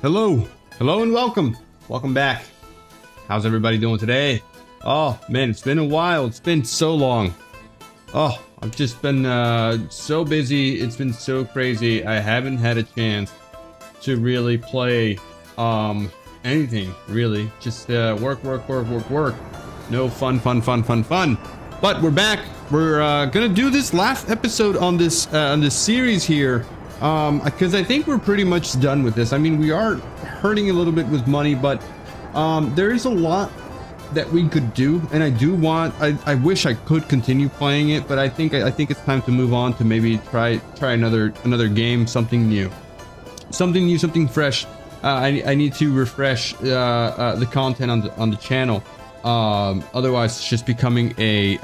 Hello and welcome back. How's everybody doing today? Oh man, it's been a while. It's been so long. Oh, I've just been so busy. It's been so crazy. I haven't had a chance to really play anything really. Just work. No fun. But we're back. We're gonna do this last episode on this series here, because I think we're pretty much done with this. I mean, we are hurting a little bit with money, but there is a lot that we could do, and I wish I could continue playing it, but I think it's time to move on to maybe try another game, something new, something fresh. I need to refresh the content on the channel. Otherwise it's just becoming a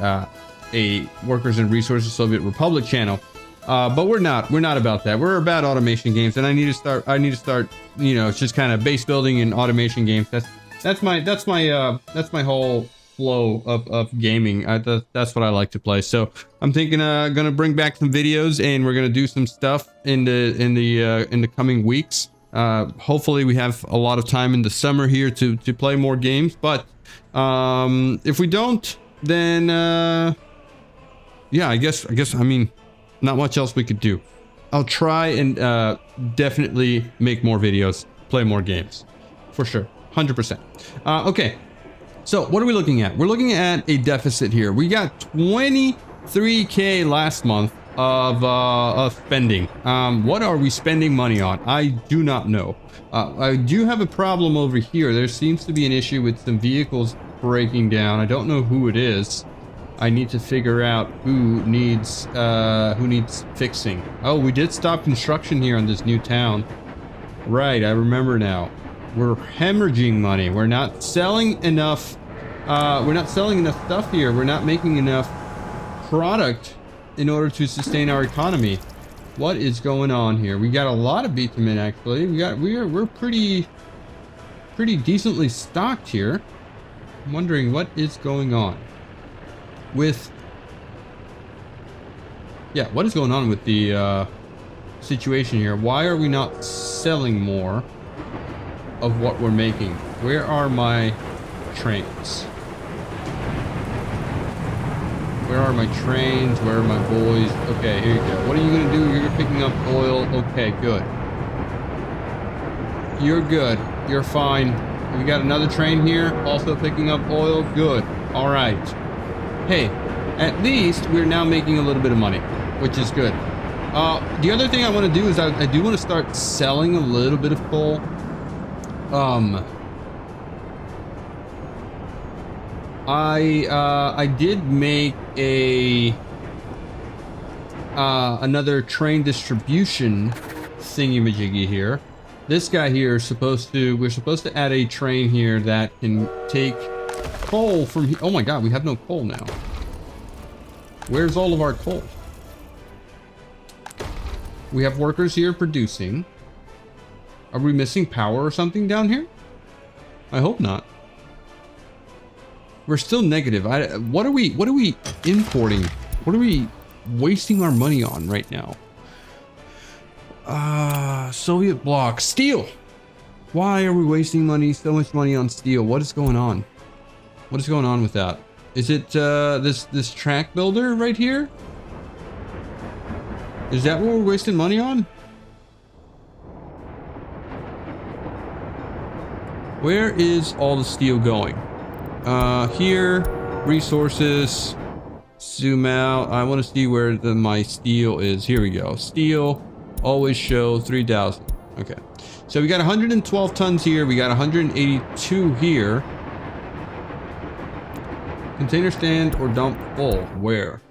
Workers and Resources Soviet Republic channel. But we're not about that. We're about automation games, and I need to start, you know, it's just kind of base building and automation games. That's my whole flow of gaming. That's what I like to play. So I'm thinking gonna bring back some videos, and we're gonna do some stuff in the coming weeks. Hopefully we have a lot of time in the summer here to play more games, but if we don't, then yeah, I guess I mean, not much else we could do. I'll try and definitely make more videos, play more games, for sure, 100%. Okay, so what are we looking at? We're looking at a deficit here. We got 23K last month of spending. What are we spending money on? I do not know. I do have a problem over here. There seems to be an issue with some vehicles breaking down. I don't know who it is. I need to figure out who needs fixing. Oh, we did stop construction here on this new town. Right, I remember now. We're hemorrhaging money. We're not selling enough. We're not selling enough stuff here. We're not making enough product in order to sustain our economy. What is going on here? We got a lot of bitumen actually. We're pretty decently stocked here. I'm wondering what is going on with what is going on with the situation here. Why are we not selling more of what we're making? Where are my trains? Where are my trains? Where are my boys? Okay, here you go. What are you gonna do? You're picking up oil. Okay, good. You're good. You're fine. We got another train here, also picking up oil. Good. All right. Hey, at least we're now making a little bit of money, which is good. The other thing I want to do is I do want to start selling a little bit of coal. I did make another train distribution thingy-majiggy here. This guy here is we're supposed to add a train here that can take coal from here. Oh my god, we have no coal now. Where's all of our coal? We have workers here producing. Are we missing power or something down here? I hope not. We're still negative. What are we importing? What are we wasting our money on right now? Soviet bloc. Steel! Why are we wasting money, so much money on steel? What is going on? What is going on with that? Is it this track builder right here? Is that what we're wasting money on? Where is all the steel going? Here, resources, zoom out. I want to see where my steel is. Here we go. Steel, always show 3,000. Okay. So we got 112 tons here. We got 182 here. Container stand or dump full. Where?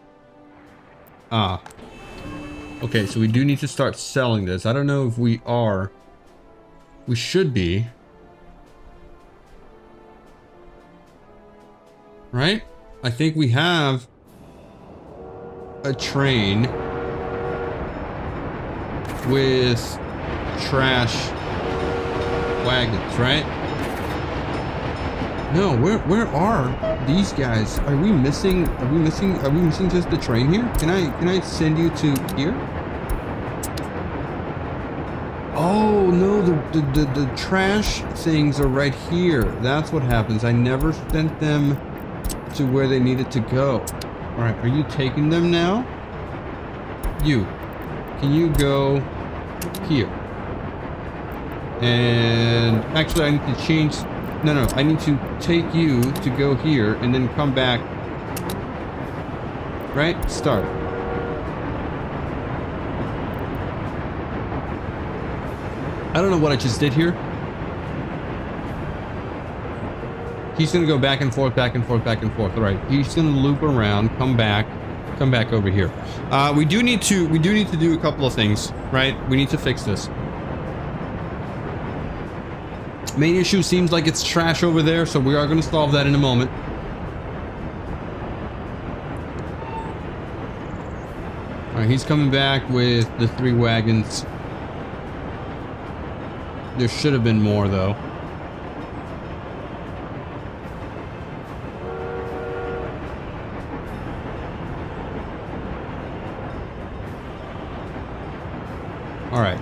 Okay, so we do need to start selling this. I don't know if we are. We should be. Right? I think we have a train with trash wagons, right? No, where are these guys? Are we missing just the train here? Can I send you to here? Oh no, the trash things are right here. That's what happens. I never sent them to where they needed to go. Alright, are you taking them now? You. Can you go here? And actually I need to change. No, I need to take you to go here and then come back. Right? Start. I don't know what I just did here. He's gonna go back and forth, back and forth, back and forth. All right, he's gonna loop around, come back over here. We do need to do a couple of things, right? We need to fix this. Main issue seems like it's trash over there, so we are gonna solve that in a moment. All right, he's coming back with the 3 wagons. There should have been more, though. All right.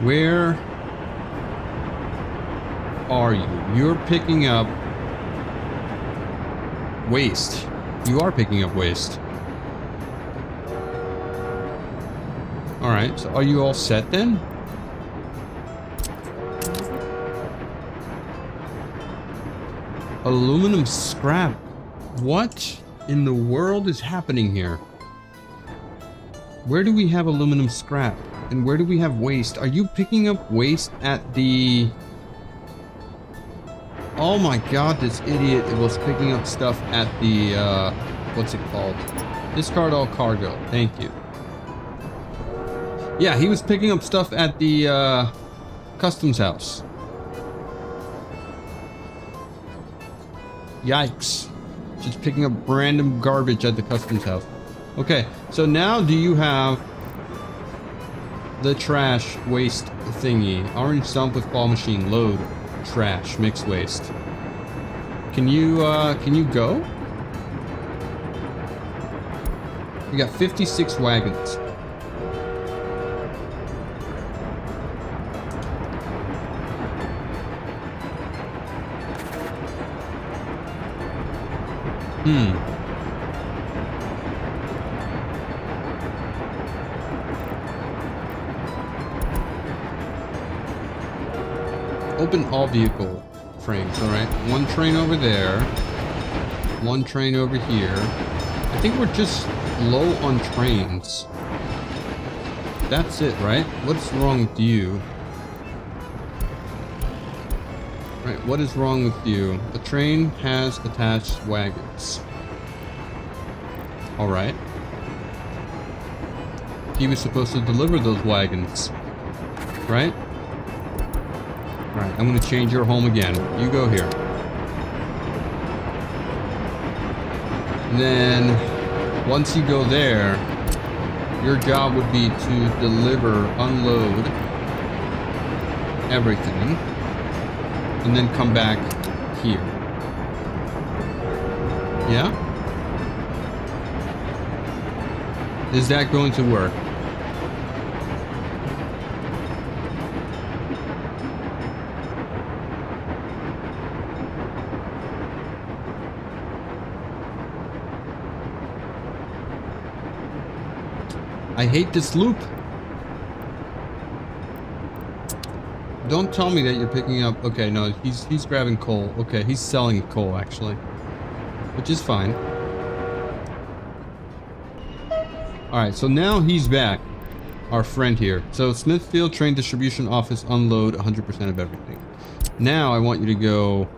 Where are you? You're picking up waste. You are picking up waste. All right. So are you all set then? Aluminum scrap. What in the world is happening here? Where do we have aluminum scrap? And where do we have waste? Are you picking up waste at the... Oh my god, this idiot was picking up stuff at the, what's it called? Discard all cargo. Thank you. Yeah, he was picking up stuff at the, customs house. Yikes. Just picking up random garbage at the customs house. Okay, so now do you have the trash waste thingy? Orange stump with claw machine. Load. Trash. Mixed waste. Can you go? We got 56 wagons. Open all vehicle frames, alright. 1 train over there. 1 train over here. I think we're just low on trains. That's it, right? What's wrong with you? Right, what is wrong with you? The train has attached wagons. Alright. He was supposed to deliver those wagons. Right? Alright, I'm gonna change your home again. You go here. And then, once you go there, your job would be to deliver, unload everything. And then come back here. Yeah? Is that going to work? I hate this loop. Don't tell me that you're picking up... Okay, no, he's grabbing coal. Okay, he's selling coal, actually. Which is fine. Alright, so now he's back. Our friend here. So, Smithfield Train Distribution Office, unload 100% of everything. Now, I want you to go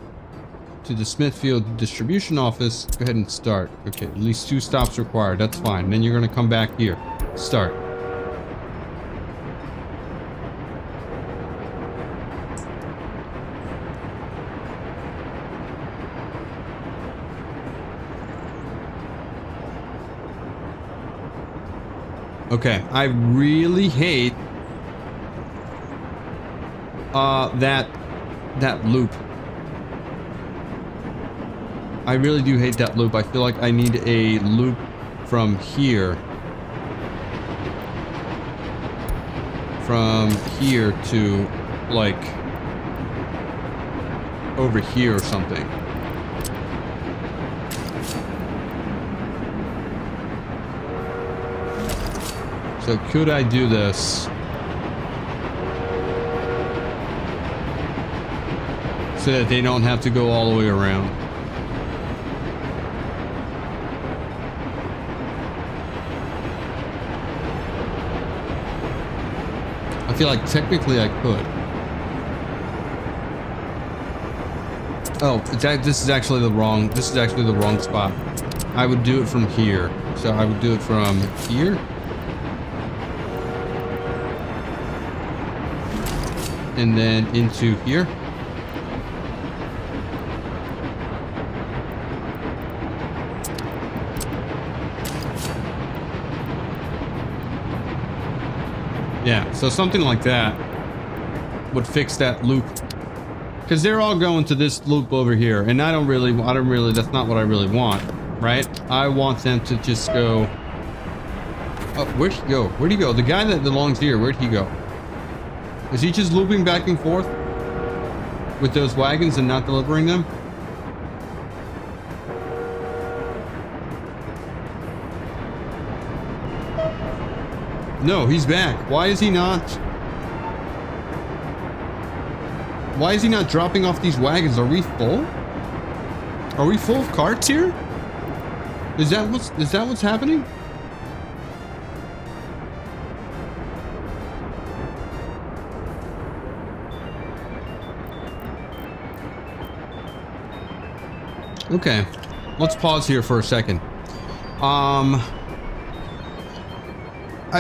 to the Smithfield Distribution Office. Go ahead and start. Okay, at least 2 stops required. That's fine. Then you're going to come back here. Start. Okay, I really hate that loop. I really do hate that loop. I feel like I need a loop from here. from here to, like, over here or something. So could I do this? So that they don't have to go all the way around. I feel like technically I could. Oh, this is actually the wrong spot. I would do it from here. So I would do it from here. And then into here. Yeah, so something like that would fix that loop. Because they're all going to this loop over here, and I don't really, that's not what I really want, right? I want them to just go... Oh, where'd he go? Where'd he go? The guy that belongs here, where'd he go? Is he just looping back and forth with those wagons and not delivering them? No, he's back. Why is he not? Why is he not dropping off these wagons? Are we full? Are we full of carts here? Is that what's happening? Okay, let's pause here for a second.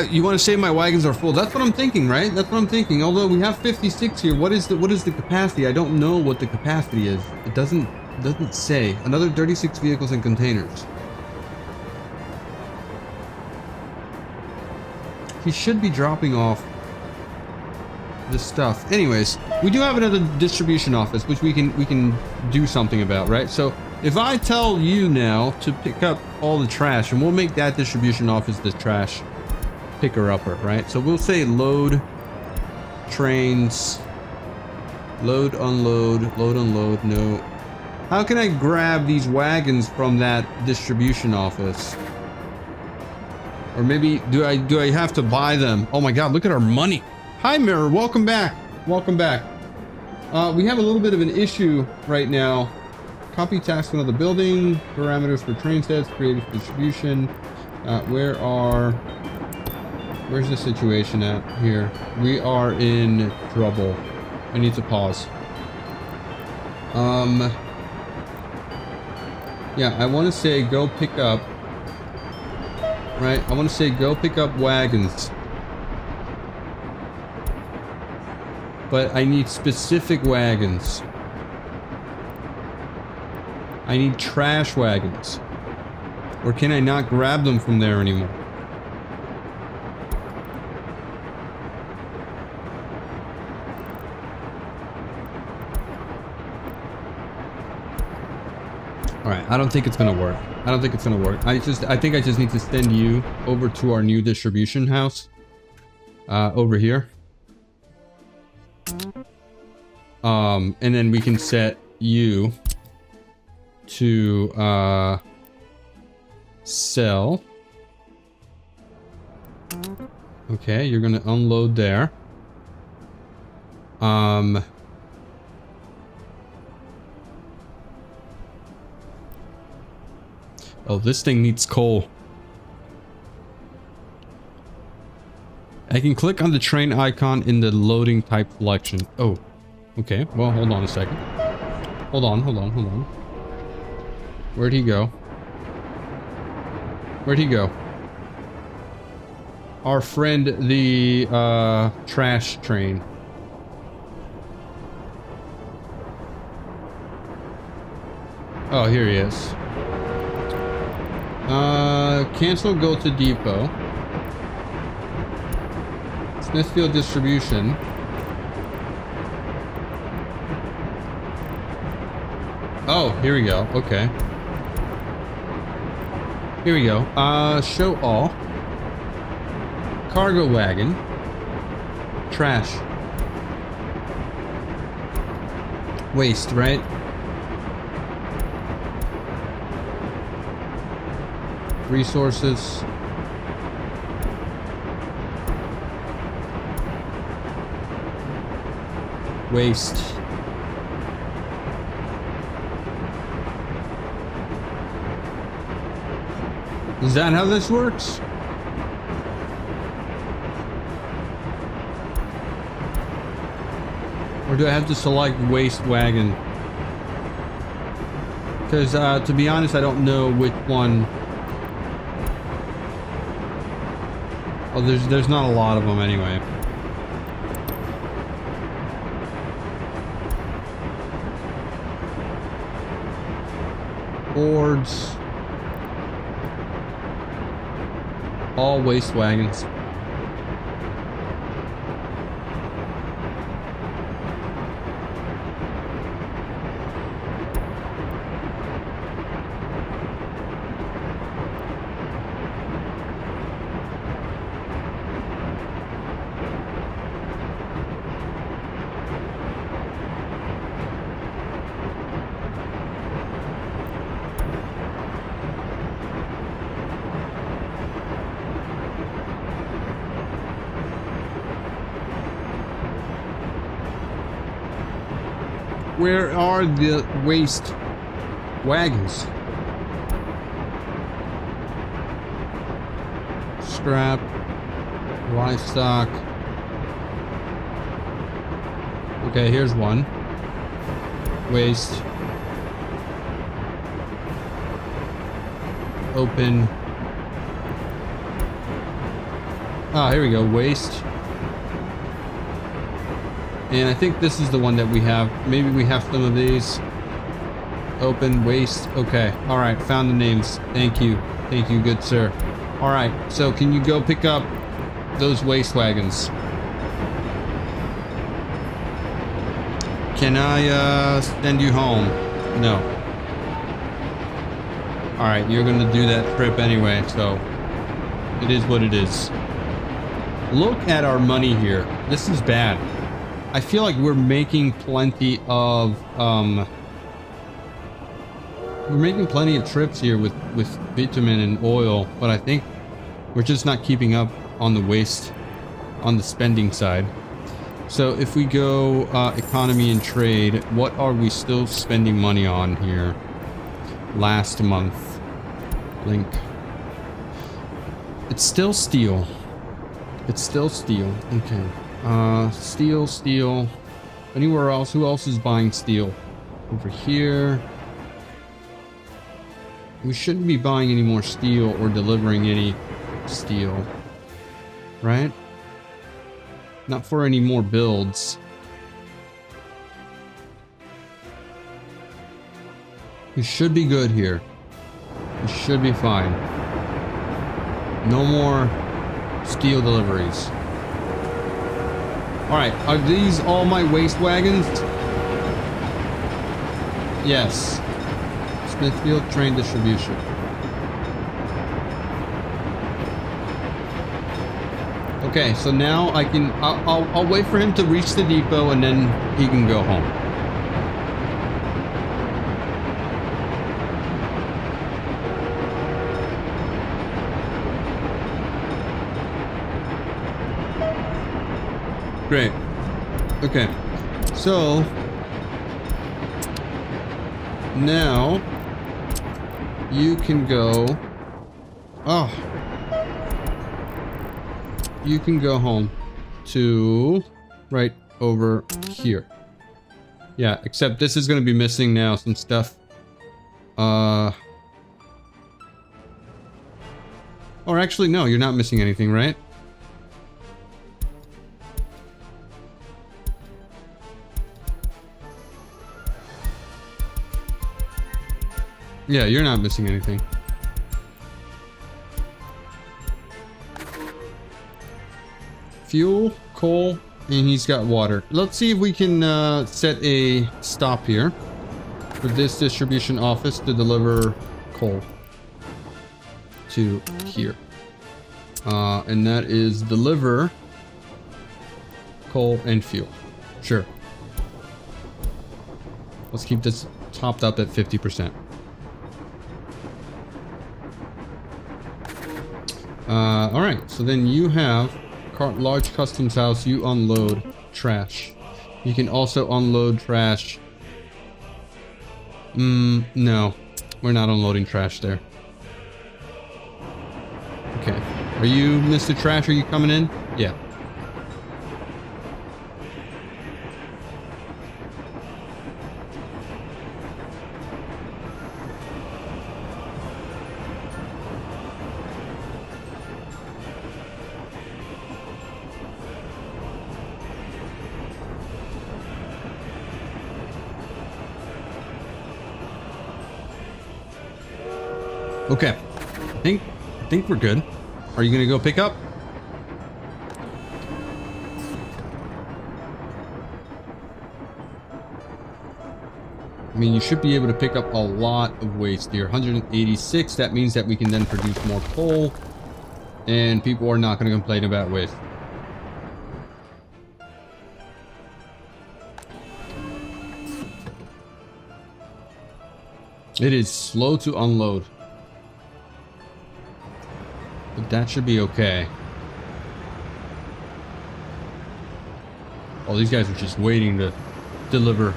You want to say my wagons are full? That's what I'm thinking, right? That's what I'm thinking. Although we have 56 here, what is the capacity? I don't know what the capacity is. It doesn't say. Another 36 vehicles and containers. He should be dropping off this stuff. Anyways, we do have another distribution office which we can do something about, right? So if I tell you now to pick up all the trash, and we'll make that distribution office the trash picker-upper, right? So we'll say load trains, load, unload, no. How can I grab these wagons from that distribution office? Or maybe, do I have to buy them? Oh my god, look at our money. Hi, Mirror, welcome back. Welcome back. We have a little bit of an issue right now. Copy task another building, parameters for train sets, creative distribution. Where's the situation at here? We are in trouble. I need to pause. Yeah, I want to say go pick up. Right? I want to say go pick up wagons. But I need specific wagons. I need trash wagons. Or can I not grab them from there anymore? Alright, I don't think it's gonna work. I don't think it's gonna work. I think I just need to send you over to our new distribution house. Over here. And then we can set you to sell. Okay, you're gonna unload there. Oh, this thing needs coal. I can click on the train icon in the loading type selection. Oh, okay. Well, hold on a second. Hold on. Where'd he go? Where'd he go? Our friend, the trash train. Oh, here he is. Cancel, go to depot. Smithfield distribution. Oh, here we go. Okay. Here we go. Show all. Cargo wagon. Trash. Waste, right? Resources. Waste. Is that how this works? Or do I have to select waste wagon? Because to be honest, I don't know which one. Oh, there's not a lot of them anyway. Boards. All waste wagons. Where are the waste wagons? Scrap, livestock. Okay, here's one. Waste. Open. Ah, here we go. Waste. And I think this is the one that we have. Maybe we have some of these. Open, waste. Okay. All right. Found the names. Thank you. Thank you, good sir. All right. So can you go pick up those waste wagons? Can I send you home? No. All right. You're going to do that trip anyway. So it is what it is. Look at our money here. This is bad. I feel like we're making plenty of trips here with bitumen and oil, but I think we're just not keeping up on the waste on the spending side. So if we go economy and trade, what are we still spending money on here? Last month. Link. It's still steel. It's still steel. Okay. Steel. Anywhere else? Who else is buying steel? Over here. We shouldn't be buying any more steel or delivering any steel. Right? Not for any more builds. We should be good here. We should be fine. No more steel deliveries. Alright, are these all my waste wagons? Yes. Smithfield train distribution. Okay, so now I can... I'll wait for him to reach the depot and then he can go home. Great. Okay. So now you can go. Oh. You can go home to right over here. Yeah, except this is going to be missing now some stuff. Or actually, no, you're not missing anything, right? Yeah, you're not missing anything. Fuel, coal, and he's got water. Let's see if we can set a stop here for this distribution office to deliver coal to here. And that is deliver coal, and fuel. Sure. Let's keep this topped up at 50%. Alright, so then you have large customs house, you unload trash. You can also unload trash. No. We're not unloading trash there. Okay. Are you Mr. Trash? Are you coming in? Yeah. Okay, I think we're good. Are you gonna go pick up? I mean, you should be able to pick up a lot of waste here. 186, that means that we can then produce more coal, and people are not gonna complain about waste. It is slow to unload. But that should be okay. Oh, these guys are just waiting to deliver.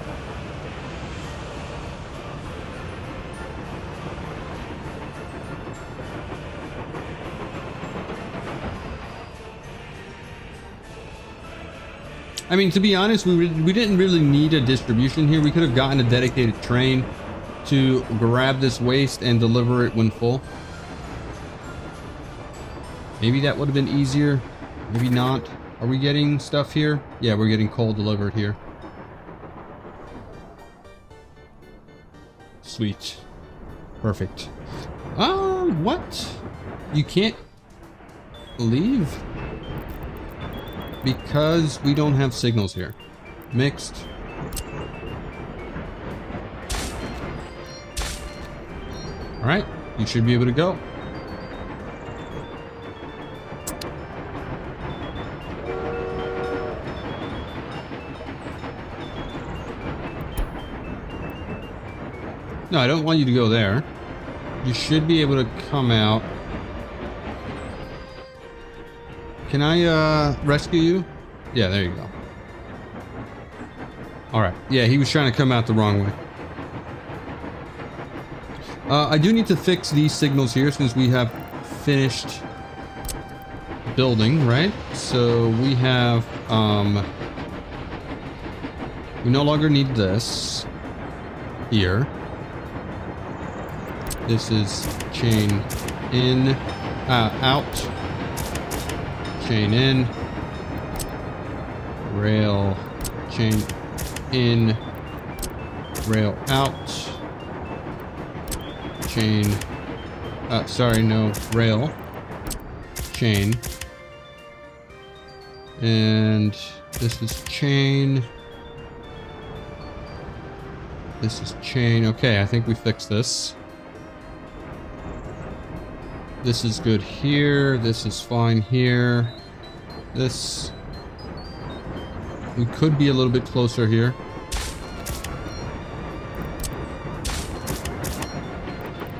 I mean, to be honest, we didn't really need a distribution here. We could have gotten a dedicated train to grab this waste and deliver it when full. Maybe that would have been easier. Maybe not. Are we getting stuff here? Yeah, we're getting coal delivered here. Sweet. Perfect. What? You can't leave? Because we don't have signals here. Mixed. Alright, you should be able to go. No, I don't want you to go there. You should be able to come out. Can I rescue you? Yeah, there you go. Alright. Yeah, he was trying to come out the wrong way. I do need to fix these signals here since we have finished building, right? So we have, we no longer need this here. This is chain in, out, chain in, rail, chain in, rail out, chain, sorry, no, rail, chain, and this is chain, this is chain. Okay, I think we fixed this. This is good here. This is fine here. This... we could be a little bit closer here.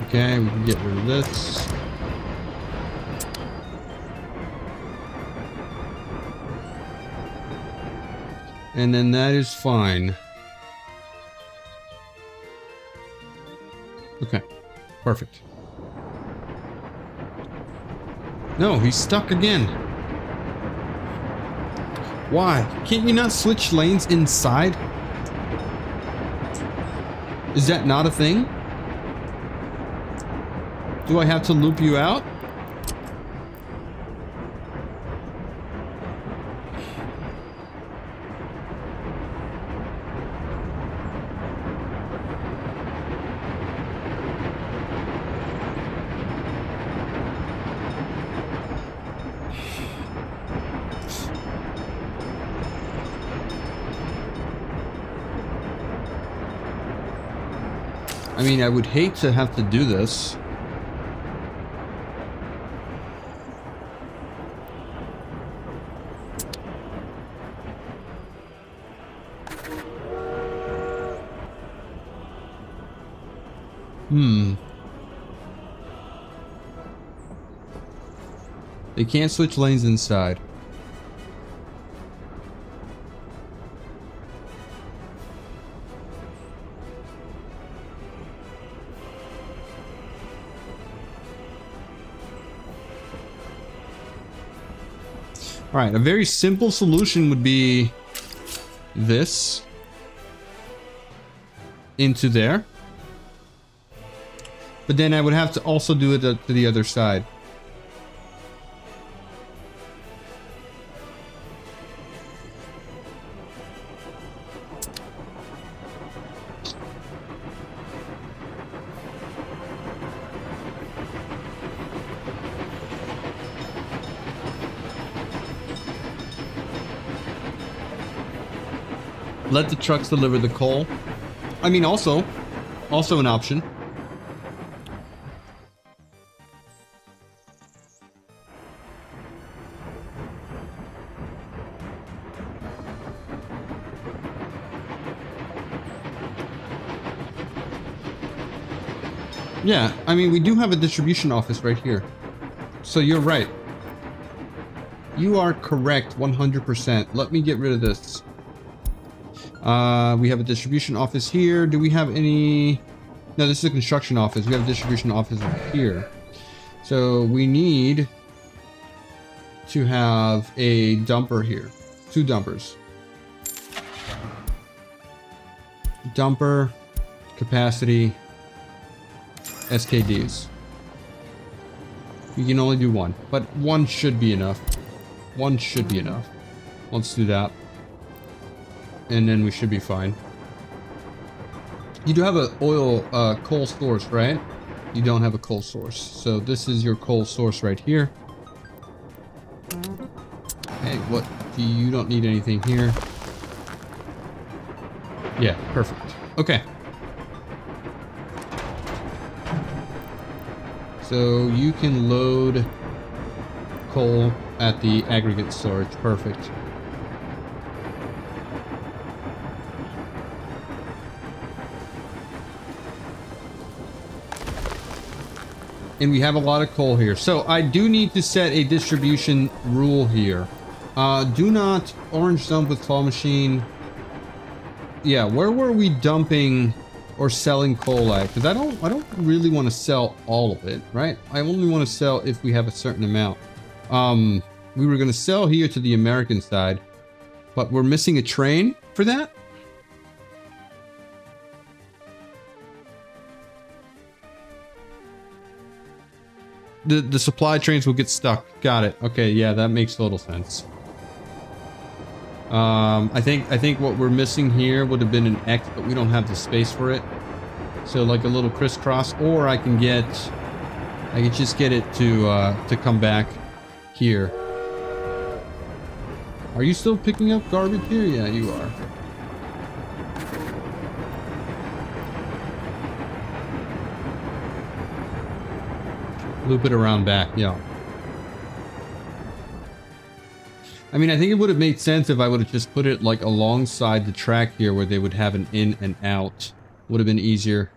Okay, we can get rid of this. And then that is fine. Okay, perfect. No, he's stuck again. Why? Can't you not switch lanes inside? Is that not a thing? Do I have to loop you out? I mean, I would hate to have to do this. They can't switch lanes inside. All right, a very simple solution would be this into there. But then I would have to also do it to the other side. Let the trucks deliver the coal. I mean, also an option. Yeah, I mean, we do have a distribution office right here. So you're right. You are correct 100%. Let me get rid of this. We have a distribution office here. Do we have any... No, this is a construction office. We have a distribution office here. So we need to have a dumper here. 2 dumpers. Dumper, capacity, SKDs. You can only do 1, but 1 should be enough. 1 should be enough. Let's do that. And then we should be fine. You do have a coal source, right? You don't have a coal source. So this is your coal source right here. Okay, what? You don't need anything here. Yeah, perfect. Okay. So you can load coal at the aggregate storage. Perfect. And we have a lot of coal here. So I do need to set a distribution rule here. Do not orange dump with claw machine. Yeah, where were we dumping or selling coal at? Because I don't really want to sell all of it, right? I only want to sell if we have a certain amount. We were going to sell here to the American side, but we're missing a train for that. The supply trains will get stuck. Got it. Okay, yeah, that makes total sense. I think what we're missing here would have been an X, but we don't have the space for it. So like a little crisscross, or I can just get it to come back here. Are you still picking up garbage here? Yeah, you are. Loop it around back, yeah. I mean, I think it would have made sense if I would have just put it like alongside the track here where they would have an in and out. Would have been easier.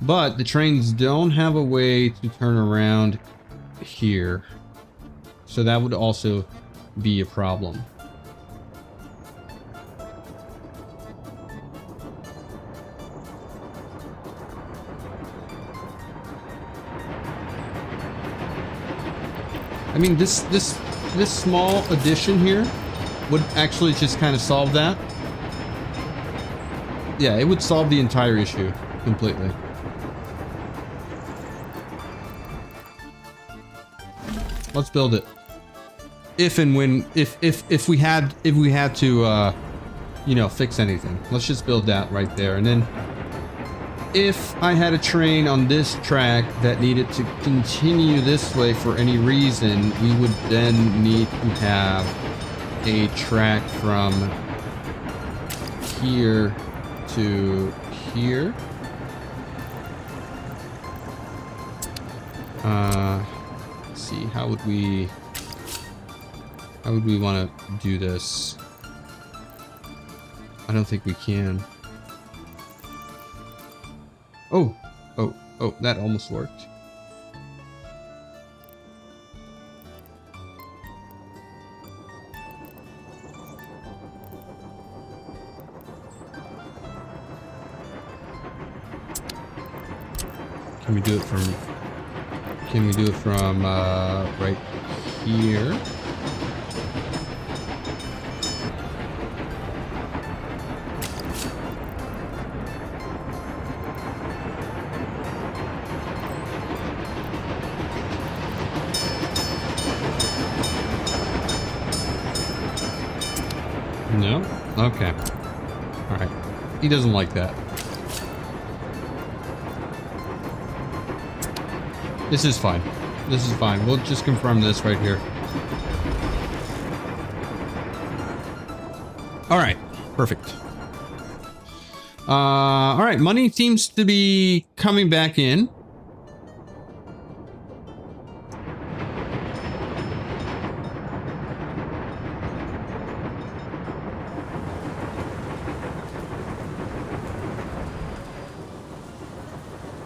But the trains don't have a way to turn around here. So that would also be a problem. I mean, this small addition here would actually just kind of solve that. Yeah, it would solve the entire issue completely. Let's build it. If and when, if we had to, you know, fix anything, let's just build that right there. And then if I had a train on this track that needed to continue this way for any reason, we would then need to have a track from here to here. Let's see, how would we want to do this? I don't think we can. Oh, Oh, that almost worked. Can we do it from right here? No? Okay. Alright. He doesn't like that. This is fine. This is fine. We'll just confirm this right here. Alright. Perfect. Alright. Money seems to be coming back in.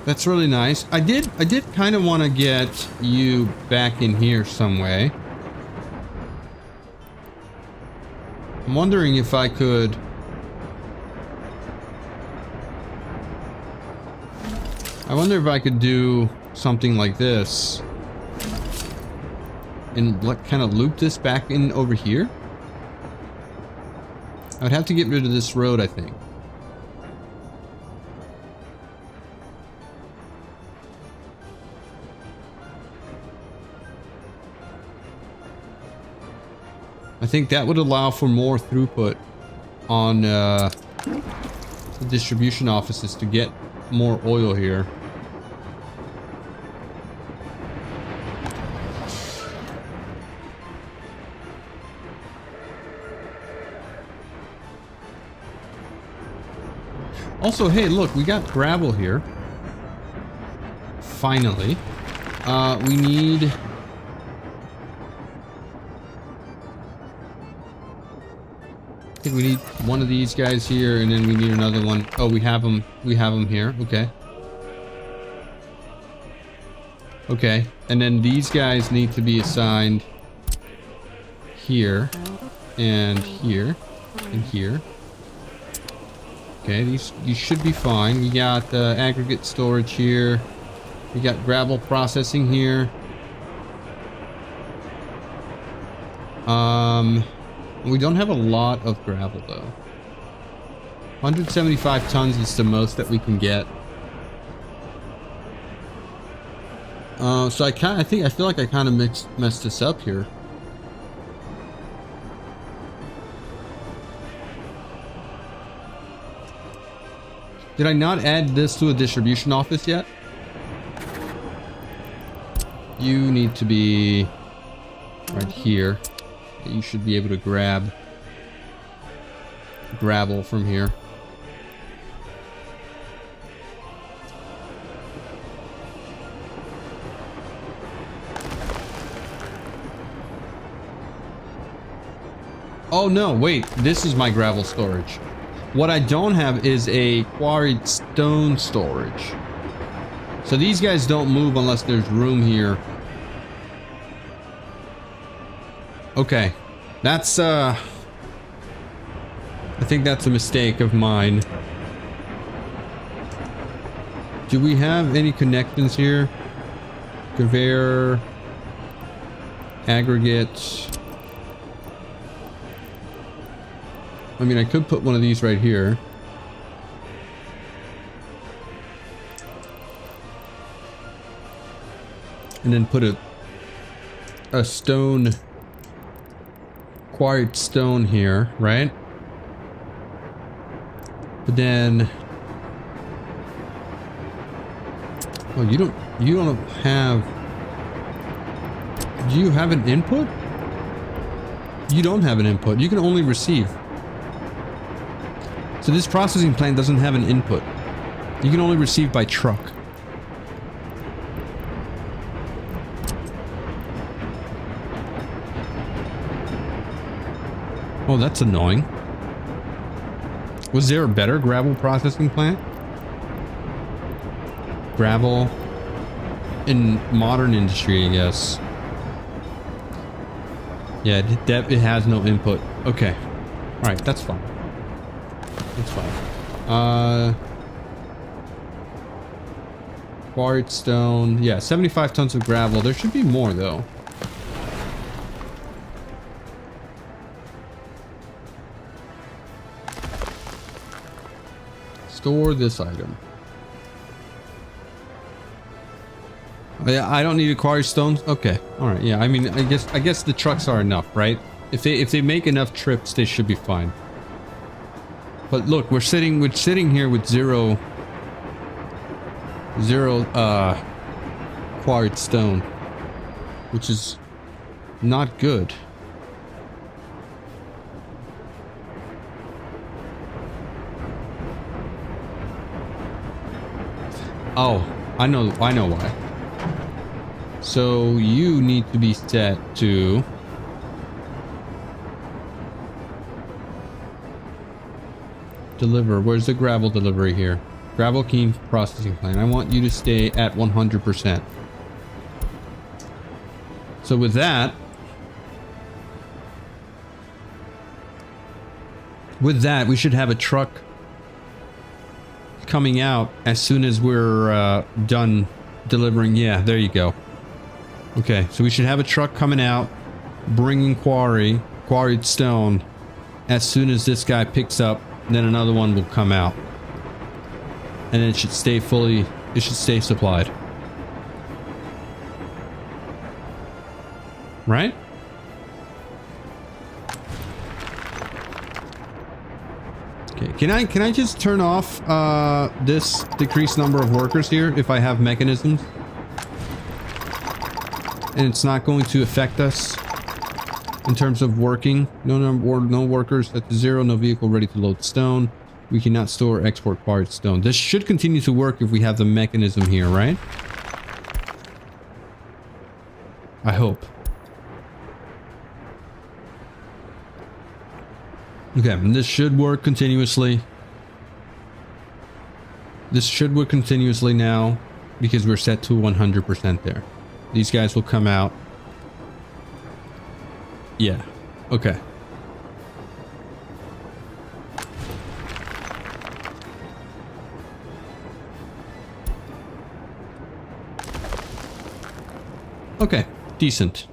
That's really nice. I did kind of want to get you back in here some way. I'm wondering if I could... I wonder if I could do something like this. And like kind of loop this back in over here. I would have to get rid of this road, I think. I think that would allow for more throughput on the distribution offices to get more oil here. Also, hey, look, we got gravel here. Finally. We need... I think we need one of these guys here, and then we need another one. Oh, we have them. We have them here. Okay. Okay. And then these guys need to be assigned here, and here, and here. Okay, these should be fine. We got aggregate storage here. We got gravel processing here. We don't have a lot of gravel though. 175 tons is the most that we can get. So I feel like I kind of messed this up here. Did I not add this to a distribution office yet? You need to be right here. You should be able to grab gravel from here. Oh no, wait, this is my gravel storage. What I don't have is a quarried stone storage. So these guys don't move unless there's room here. Okay, that's I think that's a mistake of mine. Do we have any connections here? Conveyor, aggregate. I mean, I could put one of these right here. And then put a stone, quarried stone here, right? But then, oh, you don't have, do you have an input? You don't have an input. You can only receive. So this processing plant doesn't have an input. You can only receive by truck. Oh, that's annoying. Was there a better gravel processing plant? gravel in modern industry, I guess. Yeah, it has no input. Okay. All right, that's fine. That's fine. Quarried stone. Yeah, 75 tons of gravel. There should be more, though. Store this item. Oh, yeah, I don't need a quarry stones. Okay, all right. Yeah, I mean, I guess the trucks are enough, right? If they make enough trips, they should be fine. But look, we're sitting here with zero quarried stone, which is not good. Oh, I know why. So you need to be set to deliver. Where's the gravel delivery here? Gravel key processing plant. I want you to stay at 100%. So with that, we should have a truck coming out as soon as we're done delivering. Yeah, there you go. Okay, so we should have a truck coming out, bringing quarried stone as soon as this guy picks up. Then another one will come out, and it should stay supplied. Right? Okay, can I just turn off this decreased number of workers here if I have mechanisms? And it's not going to affect us in terms of working. No workers at 0, no vehicle ready to load stone. We cannot store or export quarried stone. This should continue to work if we have the mechanism here, right? I hope. Okay, and this should work continuously. This should work continuously now because we're set to 100% there. These guys will come out. Yeah. Okay. Okay. Decent.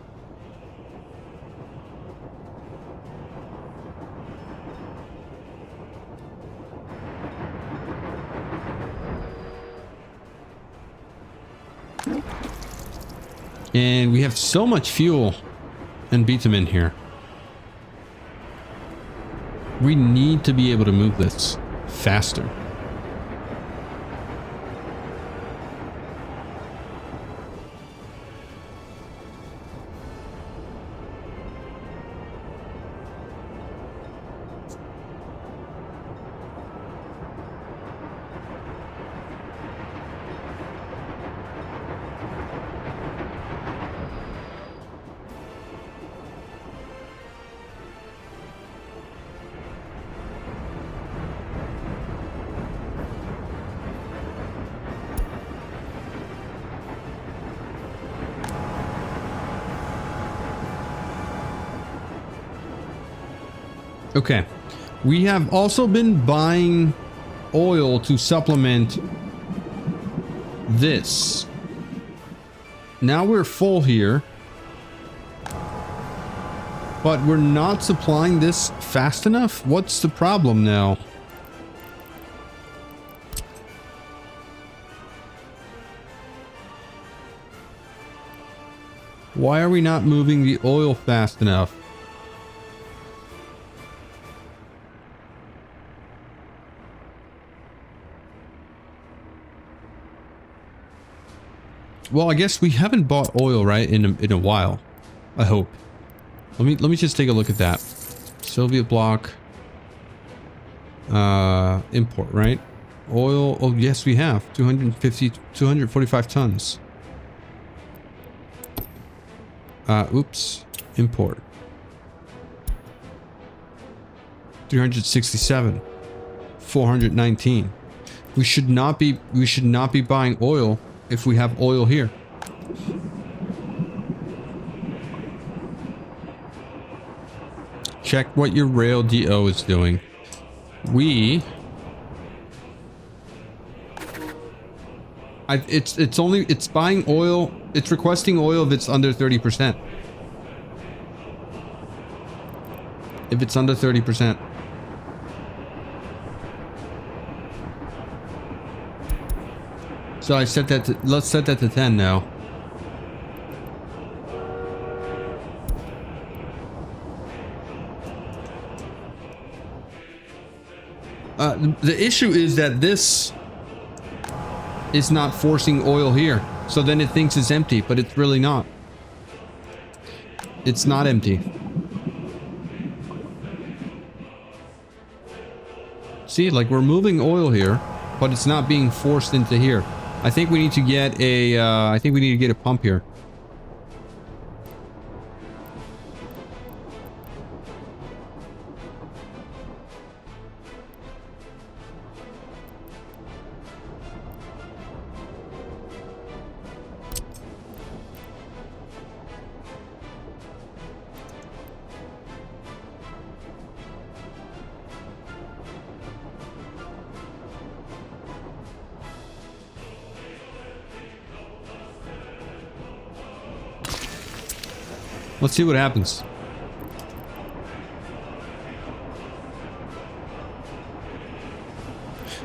And we have so much fuel and bitumen here. We need to be able to move this faster. Okay, we have also been buying oil to supplement this. Now we're full here, but we're not supplying this fast enough. What's the problem now? Why are we not moving the oil fast enough? Well, I guess we haven't bought oil, right, in a while. I hope. Let me just take a look at that. Soviet bloc. Import, right? Oil. Oh, yes, we have 245 tons. Oops. Import. 367. 419. We should not be buying oil if we have oil here. Check what your rail DO is doing. It's buying oil. It's requesting oil if it's under 30%. If it's under 30%. So I set that to, let's set that to 10 now. The issue is that this is not forcing oil here. So then it thinks it's empty, but it's really not. It's not empty. See, like we're moving oil here, but it's not being forced into here. I think we need to get a, a pump here. Let's see what happens.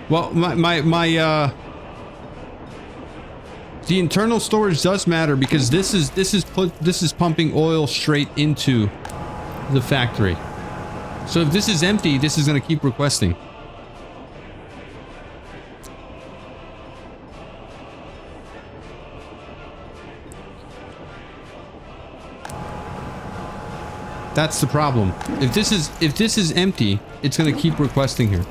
Well, the internal storage does matter because this is pumping oil straight into the factory. So if this is empty, this is going to keep requesting. That's the problem. If this is empty, it's going to keep requesting here.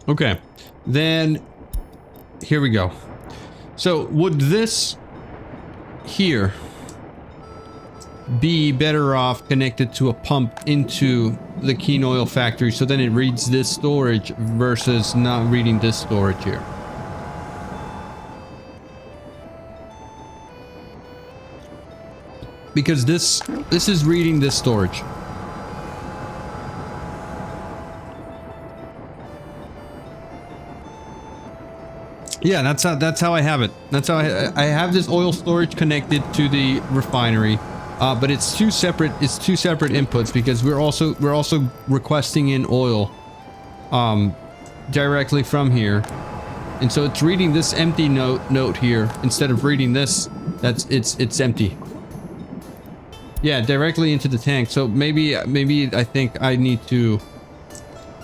Okay. Then here we go. So, would this here be better off connected to a pump into the Keen Oil factory so then it reads this storage versus not reading this storage here? Because this is reading this storage. Yeah, that's how I have it. That's how I have this oil storage connected to the refinery, but it's two separate inputs because we're also requesting in oil, directly from here, and so it's reading this empty note here instead of reading this. It's empty. Yeah, directly into the tank. So maybe I think I need to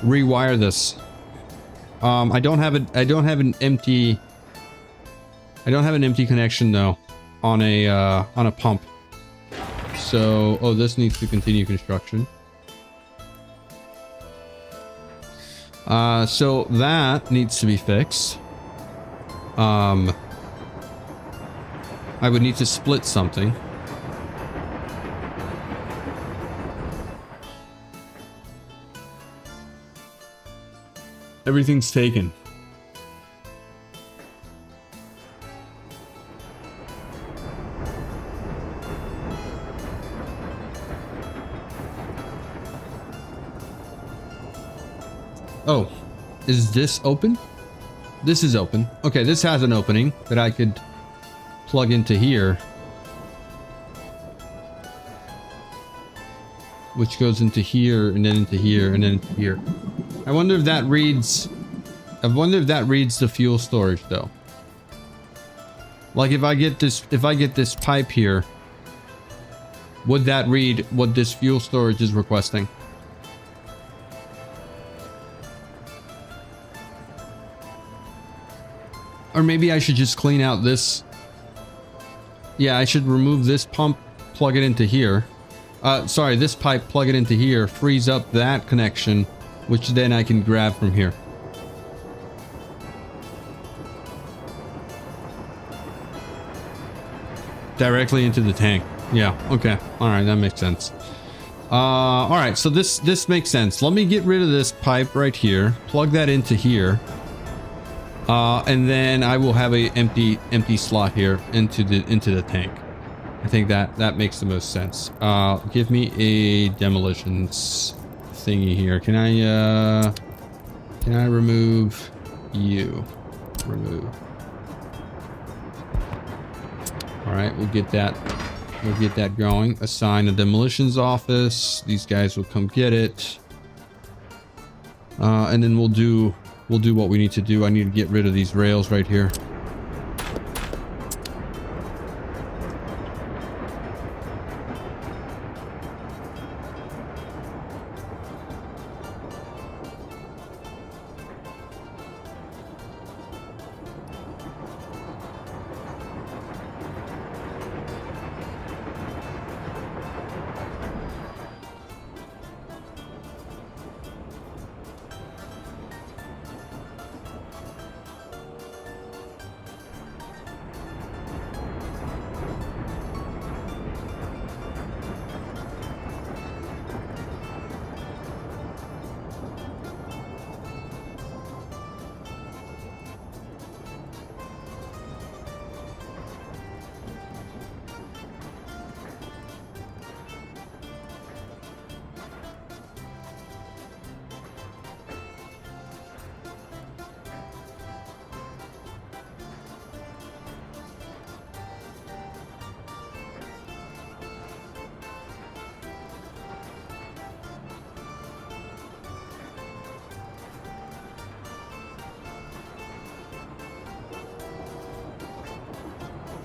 rewire this. I don't have an empty connection though on a pump. So, oh, this needs to continue construction. So that needs to be fixed. I would need to split something. Everything's taken. Oh, is this open? This is open. Okay, this has an opening that I could plug into here, which goes into here and then into here and then into here. I wonder if that reads the fuel storage though. Like if I get this pipe here, would that read what this fuel storage is requesting? Or maybe I should just clean out this. Yeah, I should remove this pump, plug it into here. Sorry, this pipe, plug it into here, frees up that connection, which then I can grab from here. Directly into the tank. Yeah, okay. Alright, that makes sense. Alright, so this makes sense. Let me get rid of this pipe right here, plug that into here. And then I will have a empty slot here into the tank. I think that makes the most sense. Give me a demolitions thingy here. Can I remove you? Remove. All right, we'll get that going. Assign a demolitions office. These guys will come get it. And then we'll do what we need to do. I need to get rid of these rails right here.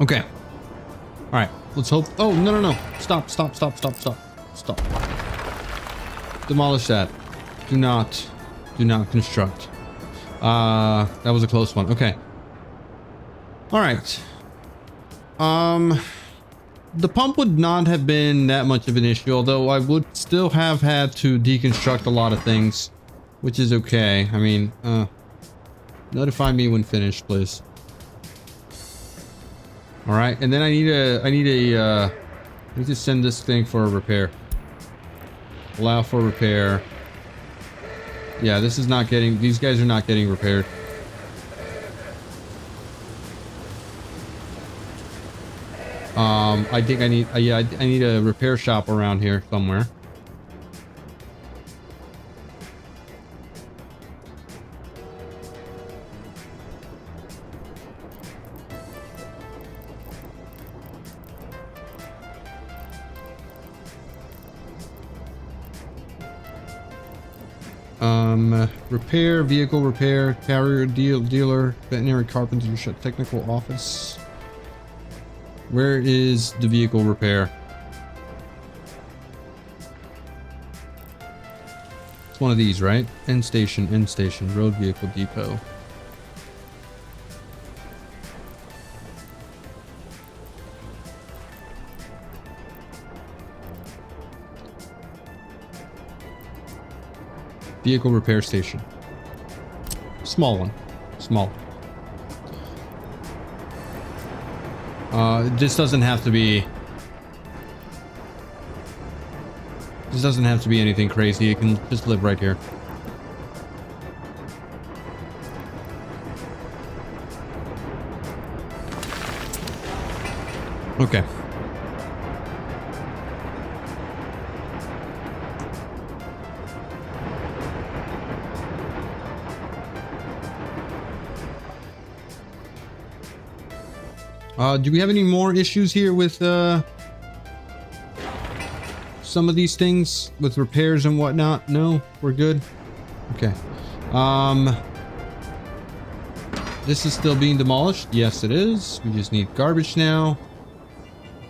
Okay. All right. Let's hope. Oh, no. Stop. Demolish that. Do not construct. That was a close one. Okay. All right. The pump would not have been that much of an issue, although I would still have had to deconstruct a lot of things, which is okay. I mean, notify me when finished, please. All right, and then I need to send this thing for a repair. Allow for repair. Yeah, this is not getting, these guys are not getting repaired. I think I need, I need a repair shop around here somewhere. Repair, vehicle repair, carrier dealer, veterinary carpenter, technical office. Where is the vehicle repair? It's one of these, right? End station, road vehicle depot. Vehicle repair station. Small one. Small. This doesn't have to be... This doesn't have to be anything crazy. It can just live right here. Okay. Do we have any more issues here with some of these things with repairs and whatnot? No, we're good. Okay. This is still being demolished. Yes, it is. We just need garbage now.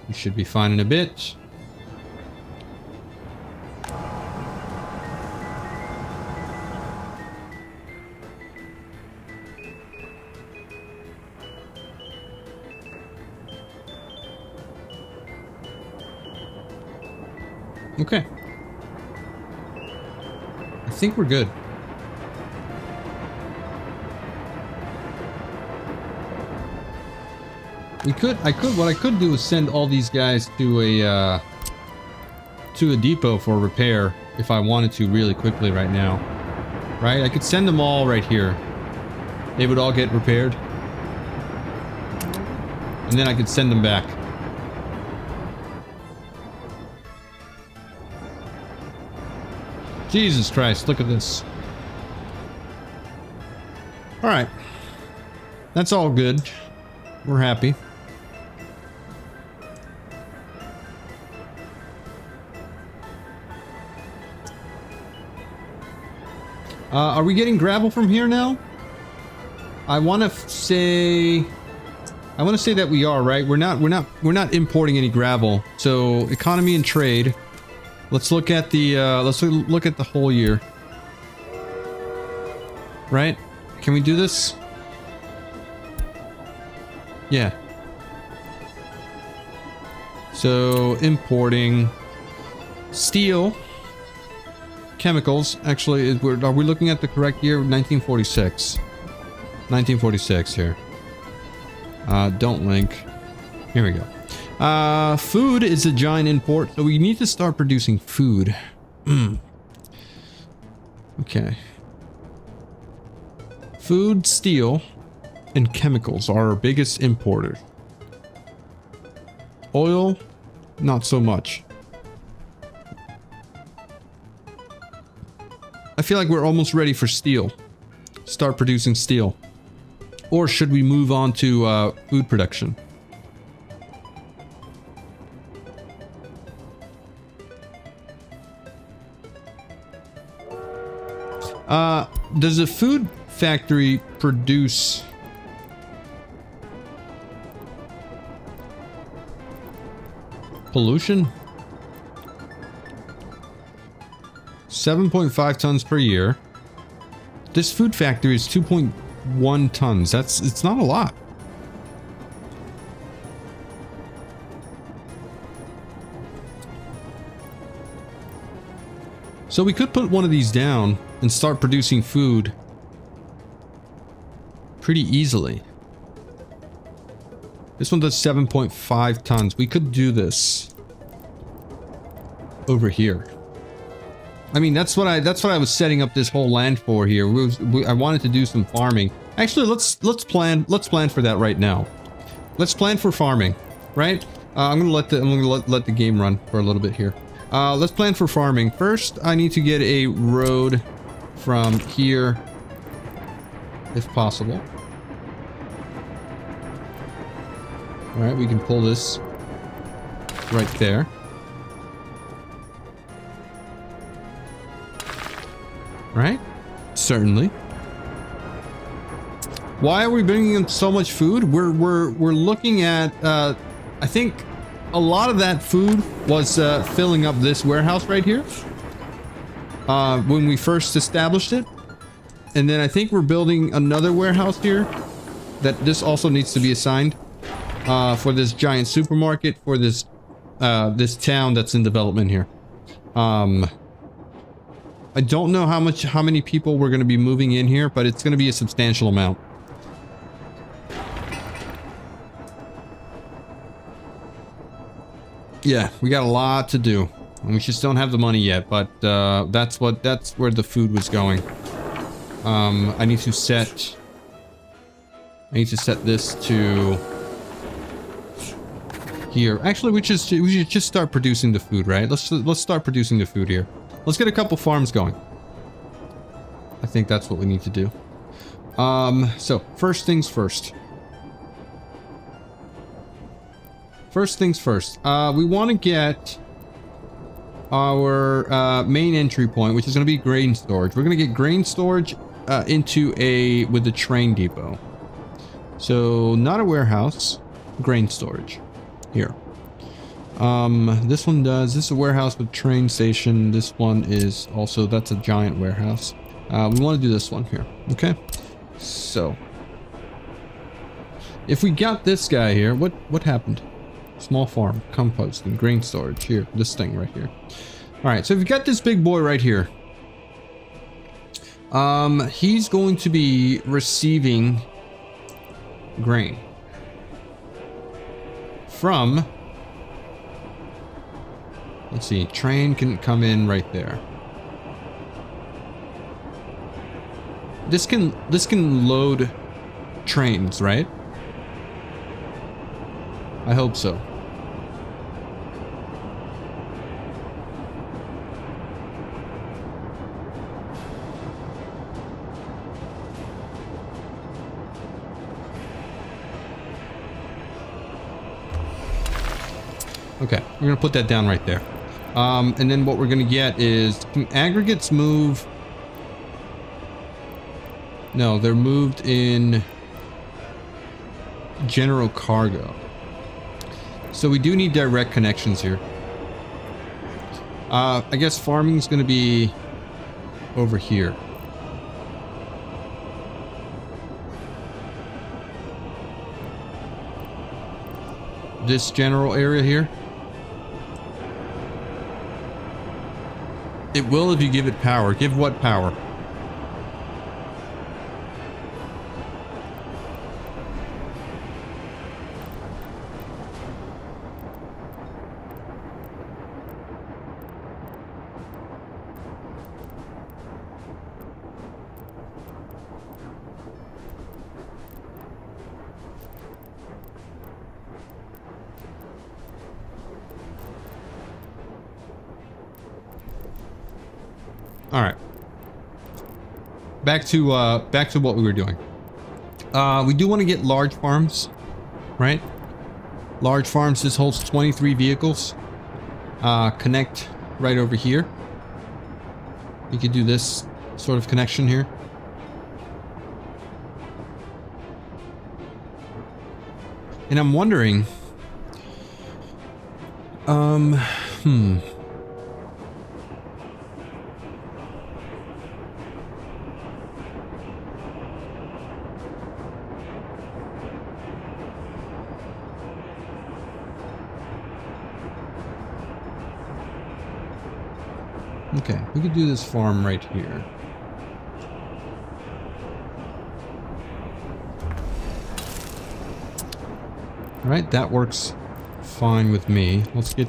We should be fine in a bit. Okay. I think we're good. What I could do is send all these guys to a depot for repair if I wanted to really quickly right now. Right? I could send them all right here. They would all get repaired. And then I could send them back. Jesus Christ, look at this. Alright. That's all good. We're happy. Are we getting gravel from here now? I want to say that we are, right? We're not importing any gravel. So economy and trade. Let's look at the look at the whole year. Right? Can we do this? Yeah. So importing steel, chemicals. Actually, are we looking at the correct year? 1946. 1946 here. Don't link. Here we go. Food is a giant import, so we need to start producing food. Okay. Food, steel, and chemicals are our biggest importers. Oil, not so much. I feel like we're almost ready for steel. Start producing steel. Or should we move on to food production? Does a food factory produce pollution? 7.5 tons per year. This food factory is 2.1 tons. It's not a lot. So we could put one of these down and start producing food pretty easily. This one does 7.5 tons. We could do this over here. I mean, that's what I was setting up this whole land for here. I wanted to do some farming. Actually, let's plan for that right now. Let's plan for farming, right? I'm gonna let the game run for a little bit here. Let's plan for farming. First, I need to get a road from here, if possible. All right, we can pull this right there. Right? Certainly. Why are we bringing in so much food? We're looking at I think a lot of that food was filling up this warehouse right here when we first established it, and then I think we're building another warehouse here that this also needs to be assigned for this giant supermarket for this this town that's in development here. I don't know how many people we're going to be moving in here, but it's going to be a substantial amount. Yeah, we got a lot to do, and we just don't have the money yet. But that's where the food was going. I need to set this to here. Actually, we should just start producing the food, right? Let's start producing the food here. Let's get a couple farms going. I think that's what we need to do. So first things first. First things first. We want to get our main entry point, which is going to be grain storage. We're going to get grain storage with the train depot. So not a warehouse, grain storage here. This one does. This is a warehouse with train station. This one is also, that's a giant warehouse. We want to do this one here. Okay. So if we got this guy here, what happened? Small farm, compost, and grain storage here. This thing right here. All right, so we've got this big boy right here. He's going to be receiving grain from, let's see, train can come in right there. This can load trains, right? I hope so. Okay, we're gonna put that down right there. And then what we're gonna get is, can aggregates move? No, they're moved in general cargo. So we do need direct connections here. I guess farming is gonna be over here. This general area here. It will if you give it power. Give what power? All right. Back to what we were doing. We do want to get large farms, right? Large farms. This holds 23 vehicles. Connect right over here. You could do this sort of connection here. And I'm wondering, okay, we could do this farm right here. Alright, that works fine with me. Let's get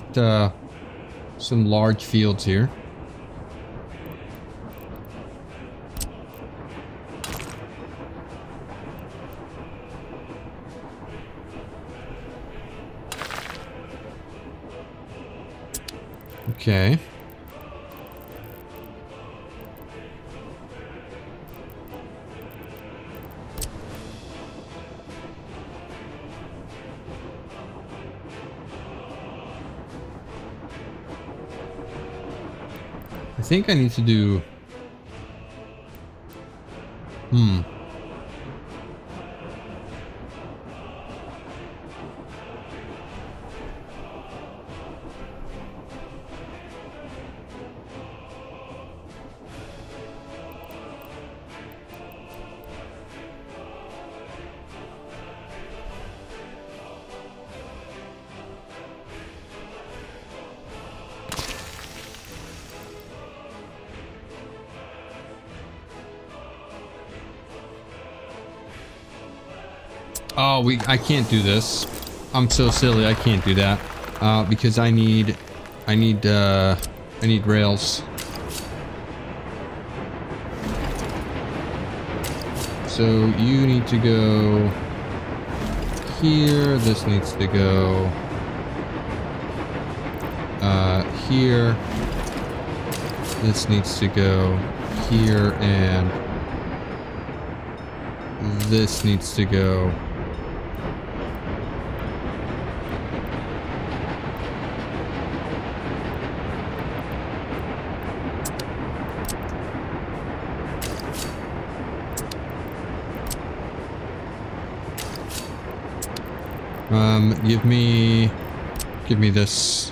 some large fields here. Okay. I think I need to do... Oh, I can't do this. I'm so silly. I can't do that because I need rails. So you need to go here. This needs to go here. This needs to go here, and this needs to go give me this.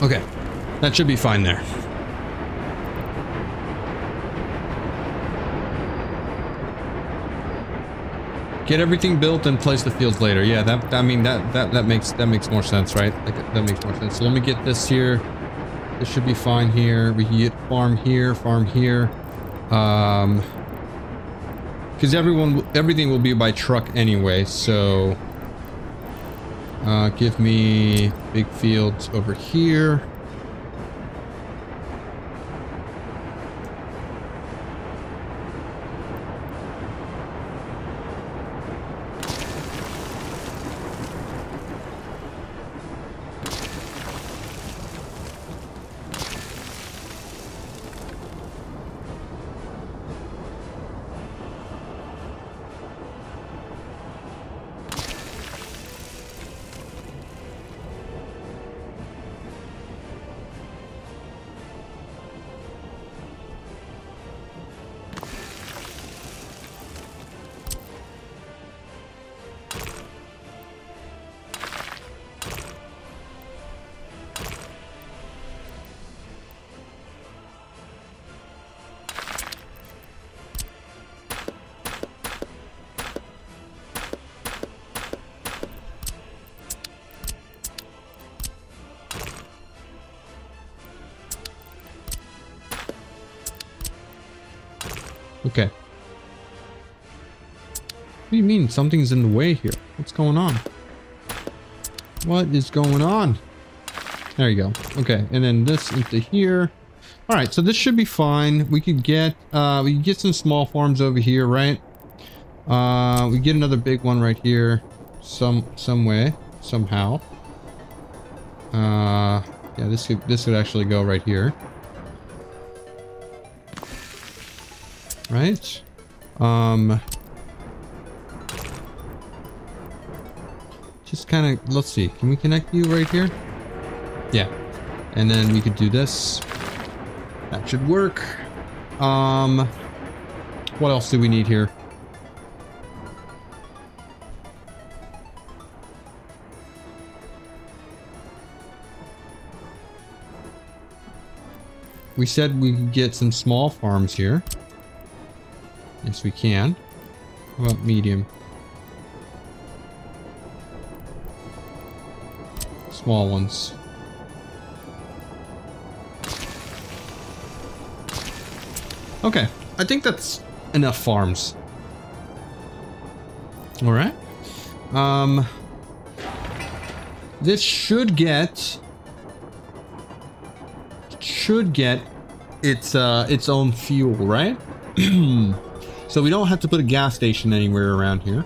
Okay, that should be fine there. Get everything built and place the fields later. Yeah, that makes more sense, right? Like, that makes more sense. So let me get this here. This should be fine here. We can get farm here, because everything will be by truck anyway. So give me big fields over here. Okay. What do you mean something's in the way here? What's going on? What is going on? There you go. Okay, and then this into here. All right, so this should be fine. We could get some small farms over here, right? We get another big one right here, some way, somehow. Yeah, this could actually go right here. Right. Just kind of, let's see. Can we connect you right here? Yeah. And then we could do this. That should work. What else do we need here? We said we could get some small farms here. Yes, we can. How about medium? Small ones. Okay, I think that's enough farms. All right. This should get its own fuel, right? So we don't have to put a gas station anywhere around here.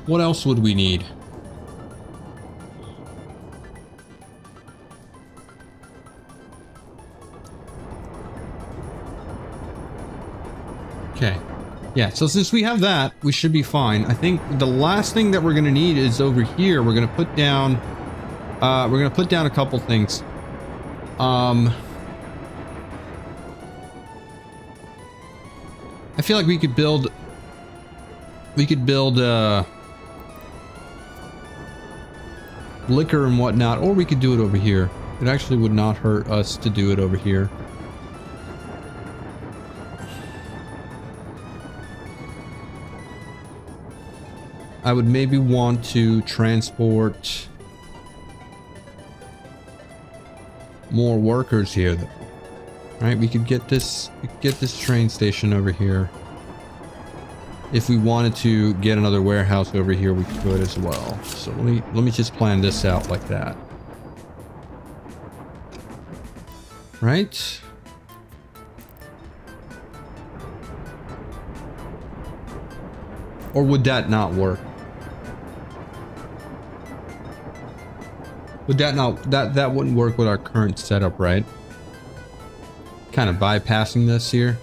What else would we need? Okay. Yeah, so since we have that, we should be fine. I think the last thing that we're going to need is over here. We're going to put down a couple things. I feel like we could build liquor and whatnot, or we could do it over here. It actually would not hurt us to do it over here. I would maybe want to transport more workers here though. Right, we could get this train station over here. If we wanted to get another warehouse over here, we could as well. So let me just plan this out like that. Right? Or would that not work? Would that not, that wouldn't work with our current setup, right? Kind of bypassing this here.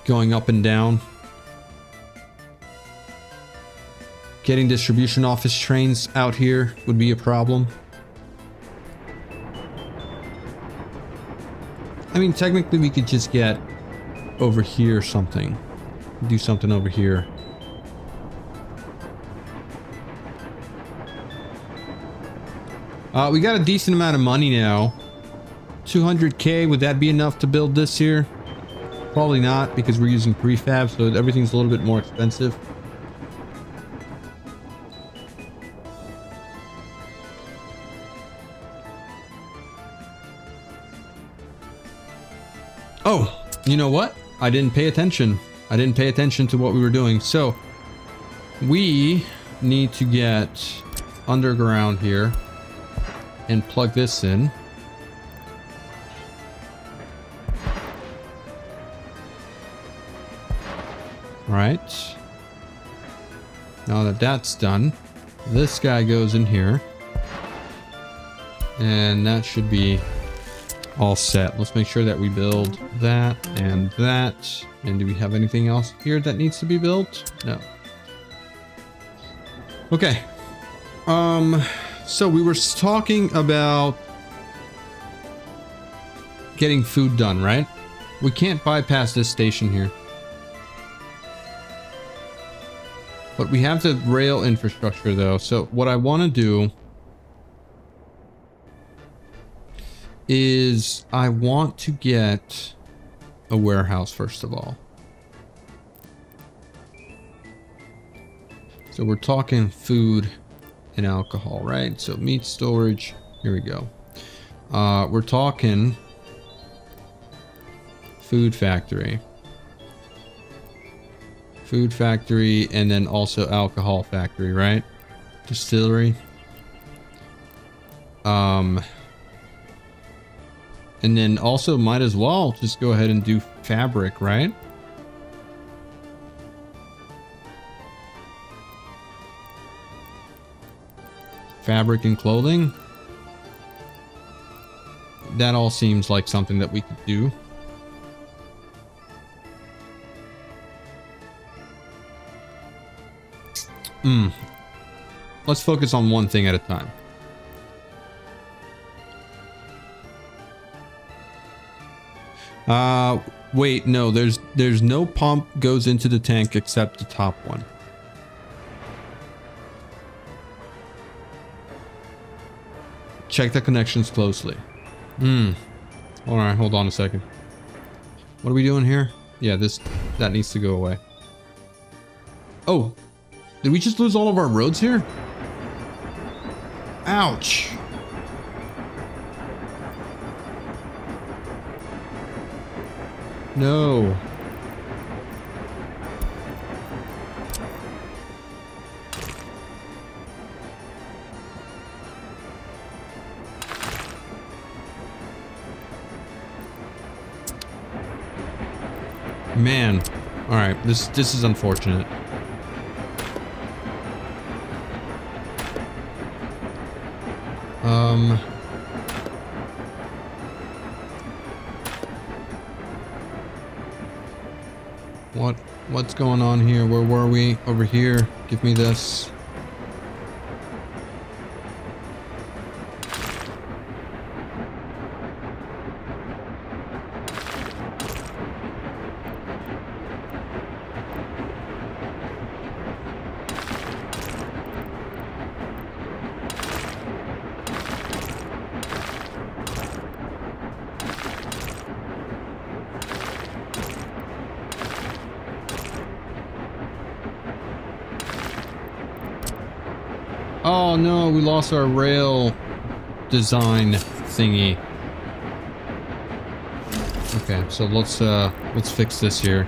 Going up and down. Getting distribution office trains out here would be a problem. I mean, technically we could just get over here something. Do something over here. We got a decent amount of money now 200K, would that be enough to build this here? Probably not, because we're using prefab, so everything's a little bit more expensive. Oh, you know what? I didn't pay attention. I didn't pay attention to what we were doing. So we need to get underground here and plug this in. Right. Now that that's done, this guy goes in here. And that should be all set. Let's make sure that we build that and that. And do we have anything else here that needs to be built? No. Okay. So we were talking about getting food done, right? We can't bypass this station here. But we have the rail infrastructure though. So what I want to do is I want to get a warehouse first of all. So we're talking food and alcohol, right? So meat storage, here we go. We're talking food factory. Food factory, and then also alcohol factory, right? Distillery. And then also might as well just go ahead and do fabric, right? Fabric and clothing. That all seems like something that we could do. Let's focus on one thing at a time. Wait, no, there's no pump goes into the tank except the top one. Check the connections closely. Alright, hold on a second. What are we doing here? Yeah, that needs to go away. Oh, did we just lose all of our roads here? Ouch. No. Man. All right, this is unfortunate. What's going on here? Where were we? Over here. Give me this. Oh no, we lost our rail design thingy. Okay, so let's fix this here.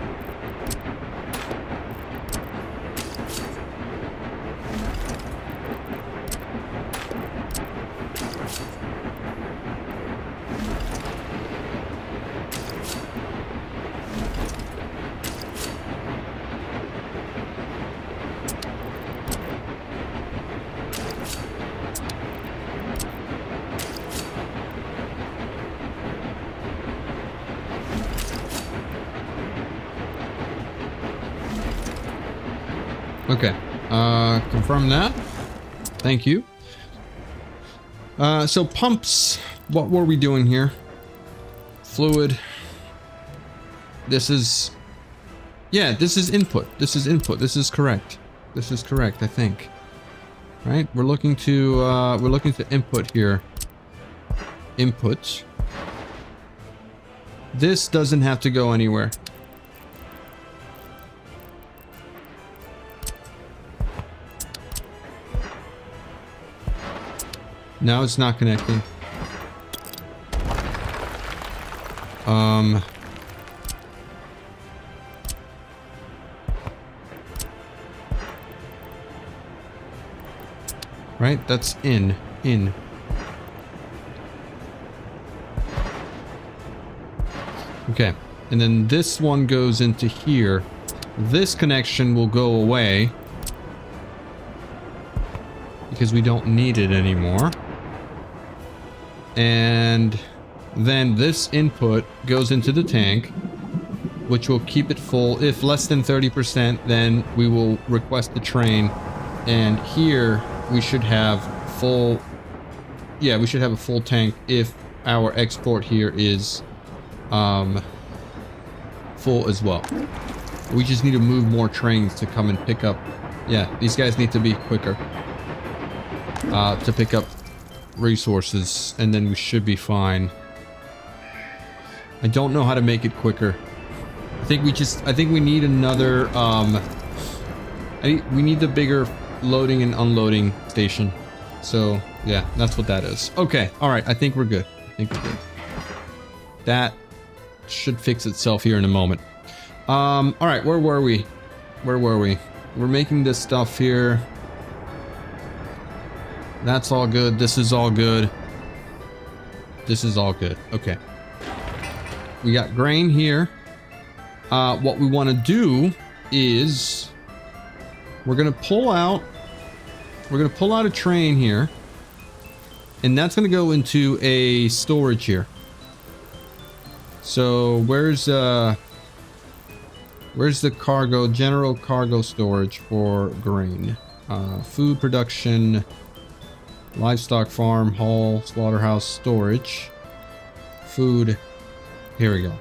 Okay, confirm that. Thank you. So pumps, what were we doing here? Fluid. This is, yeah, this is input. This is input. This is correct. This is correct, I think. Right? We're looking to input here. Input. This doesn't have to go anywhere. Now it's not connecting. Right, that's in. Okay, and then this one goes into here. This connection will go away because we don't need it anymore. And then this input goes into the tank, which will keep it full. If less than 30%, then we will request the train. And here we should have full, yeah, we should have a full tank if our export here is full as well. We just need to move more trains to come and pick up. Yeah, these guys need to be quicker to pick up resources, and then we should be fine. I don't know how to make it quicker. I think we need another we need the bigger loading and unloading station. So yeah, that's what that is. Okay, all right, I think we're good. That should fix itself here in a moment. All right, where were we? We're making this stuff here. That's all good. This is all good. Okay. We got grain here. What we want to do is we're gonna pull out a train here, and that's gonna go into a storage here. So where's the general cargo storage for grain? Food production, livestock farm, hall, slaughterhouse, storage, food. Here we go.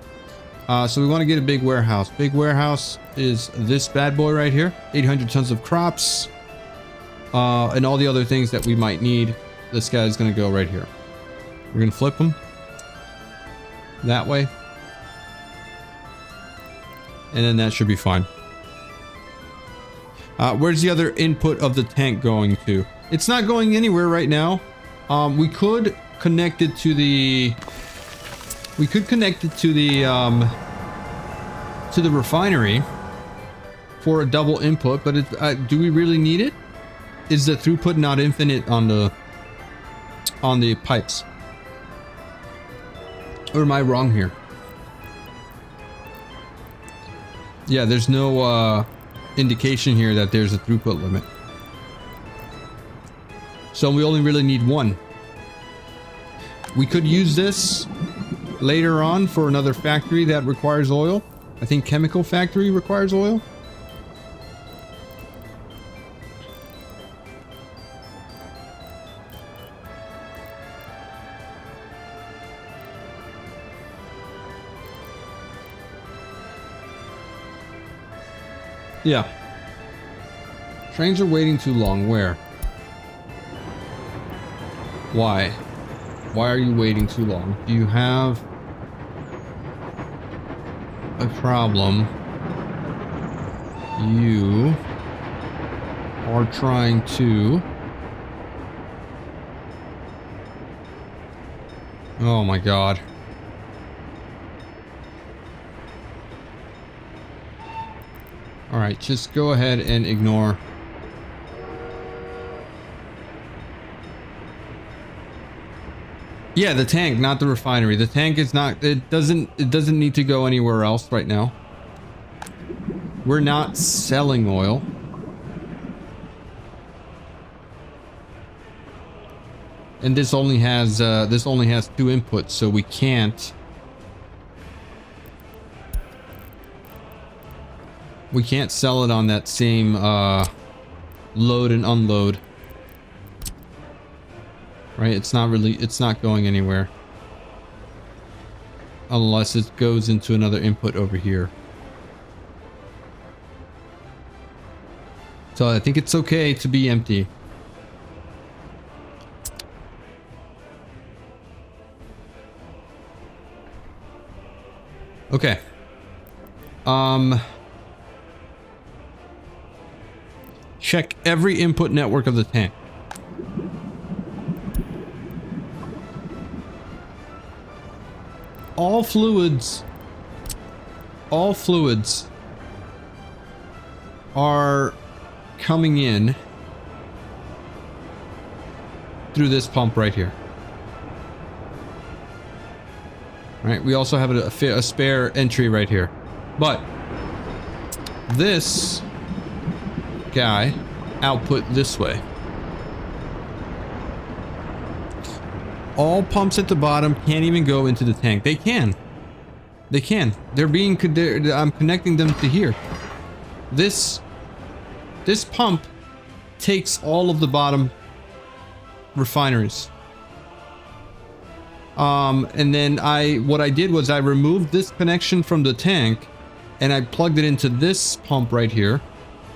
So we want to get a big warehouse. Big warehouse is this bad boy right here. 800 tons of crops, and all the other things that we might need. This guy's going to go right here. We're going to flip him that way, and then that should be fine. Where's the other input of the tank going to? It's not going anywhere right now. We could connect it to the refinery for a double input, but do we really need it? Is the throughput not infinite on the pipes? Or am I wrong here? Yeah, there's no indication here that there's a throughput limit. So we only really need one. We could use this later on for another factory that requires oil. I think chemical factory requires oil. Yeah. Trains are waiting too long. Where? Why? Why are you waiting too long? Do you have a problem? You are trying to... Oh my god. Alright, just go ahead and ignore. Yeah, the tank, not the refinery. The tank is not, it doesn't need to go anywhere else right now. We're not selling oil. And this only has 2 inputs, so we can't sell it on that same load and unload. Right? It's not going anywhere. Unless it goes into another input over here. So I think it's okay to be empty. Okay. Check every input network of the tank. All fluids are coming in through this pump right here. Right, we also have a spare entry right here. But this guy output this way. All pumps at the bottom can't even go into the tank. They can. They can. I'm connecting them to here. This pump takes all of the bottom refineries. And then what I did was I removed this connection from the tank and I plugged it into this pump right here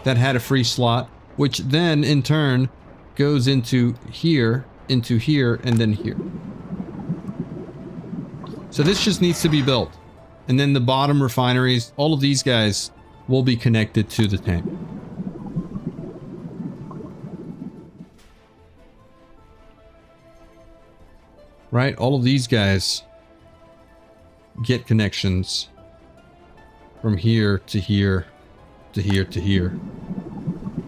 that had a free slot, which then in turn goes into here, and then here. So this just needs to be built. And then the bottom refineries, all of these guys will be connected to the tank. Right? All of these guys get connections from here to here to here to here.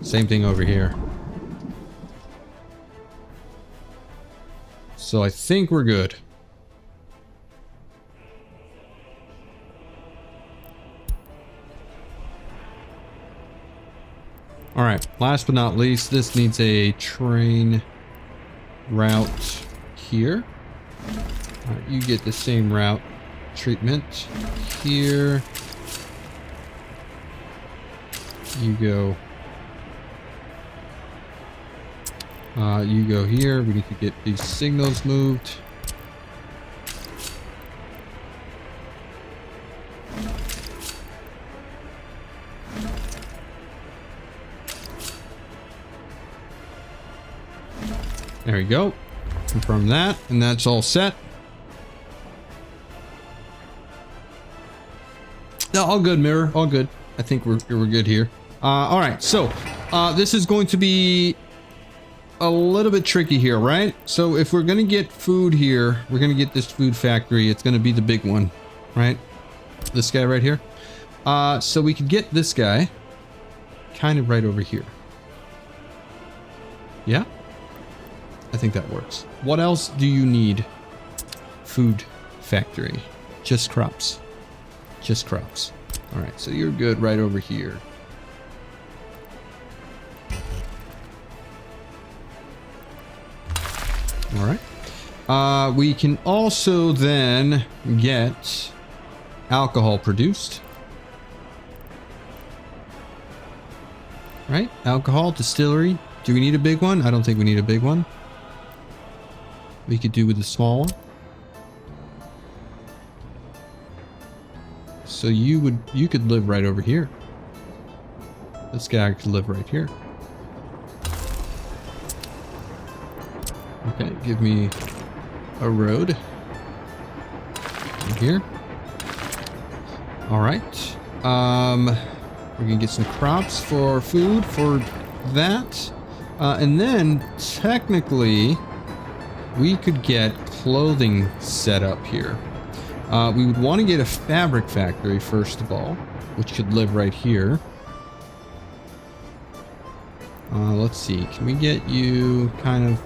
Same thing over here. So I think we're good. All right, last but not least, this needs a train route here. All right, you get the same route treatment here. You go here. We need to get these signals moved. There we go. Confirm that, and that's all set. No, all good, Mirror. All good. I think we're good here. All right, so this is going to be a little bit tricky here, right? So if we're gonna get food here, we're gonna get this food factory. It's gonna be the big one, right? This guy right here. So we could get this guy kind of right over here. Yeah, I think that works. What else do you need? Food factory. Just crops. Just crops. All right, so you're good right over here. All right. We can also then get alcohol produced. Right? Alcohol, distillery. Do we need a big one? I don't think we need a big one. We could do with a small one. So you could live right over here. This guy could live right here. Okay, give me a road in here. All right. We're gonna get some crops for food for that. And then technically we could get clothing set up here. We would want to get a fabric factory first of all, which could live right here. Let's see, can we get you kind of,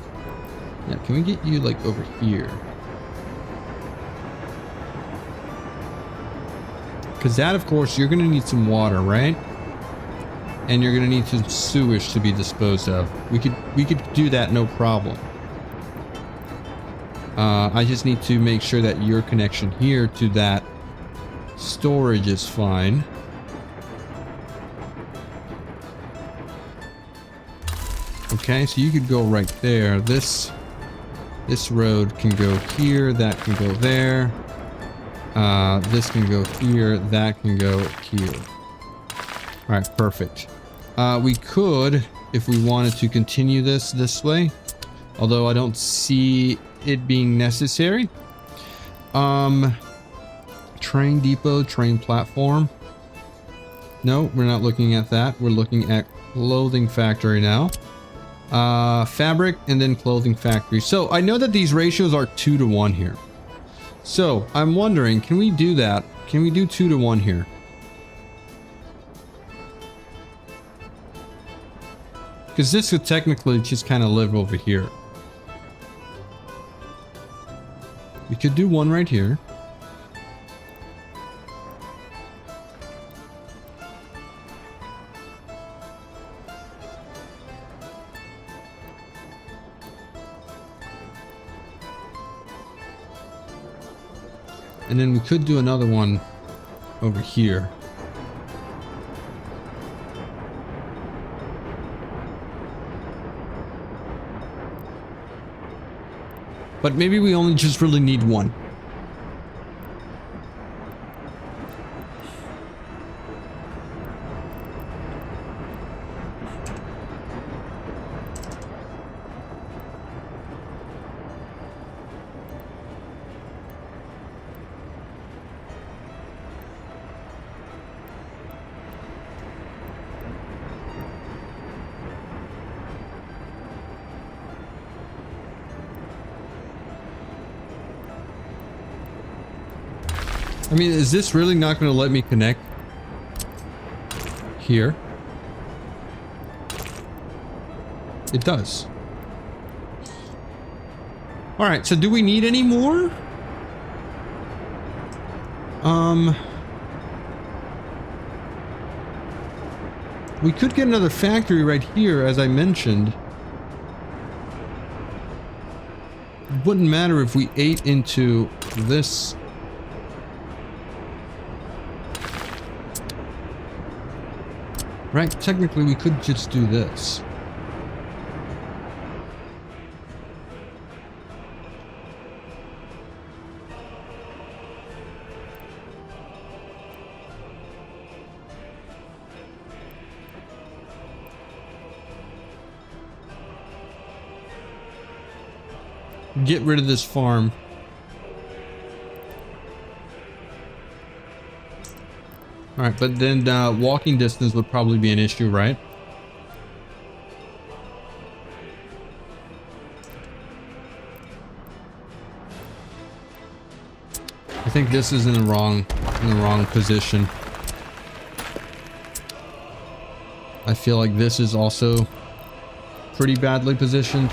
yeah, can we get you like over here? Because that, of course, you're going to need some water, right? And you're going to need some sewage to be disposed of. We could do that, no problem. I just need to make sure that your connection here to that storage is fine. Okay, so you could go right there. This road can go here, that can go there. This can go here, that can go here. All right, perfect. We could, if we wanted to continue this way, although I don't see it being necessary. train depot, train platform. No, we're not looking at that. We're looking at clothing factory now. Fabric and then clothing factory. So I know that these ratios are 2 to 1 here. So I'm wondering, can we do that? Can we do 2 to 1 here? Because this could technically just kind of live over here. We could do one right here. And then we could do another one over here. But maybe we only just really need one. I mean, is this really not going to let me connect here? It does. All right, so do we need any more? We could get another factory right here, as I mentioned. It wouldn't matter if we ate into this. Right, technically we could just do this. Get rid of this farm. Alright, but then walking distance would probably be an issue, right? I think this is in the wrong position. I feel like this is also pretty badly positioned.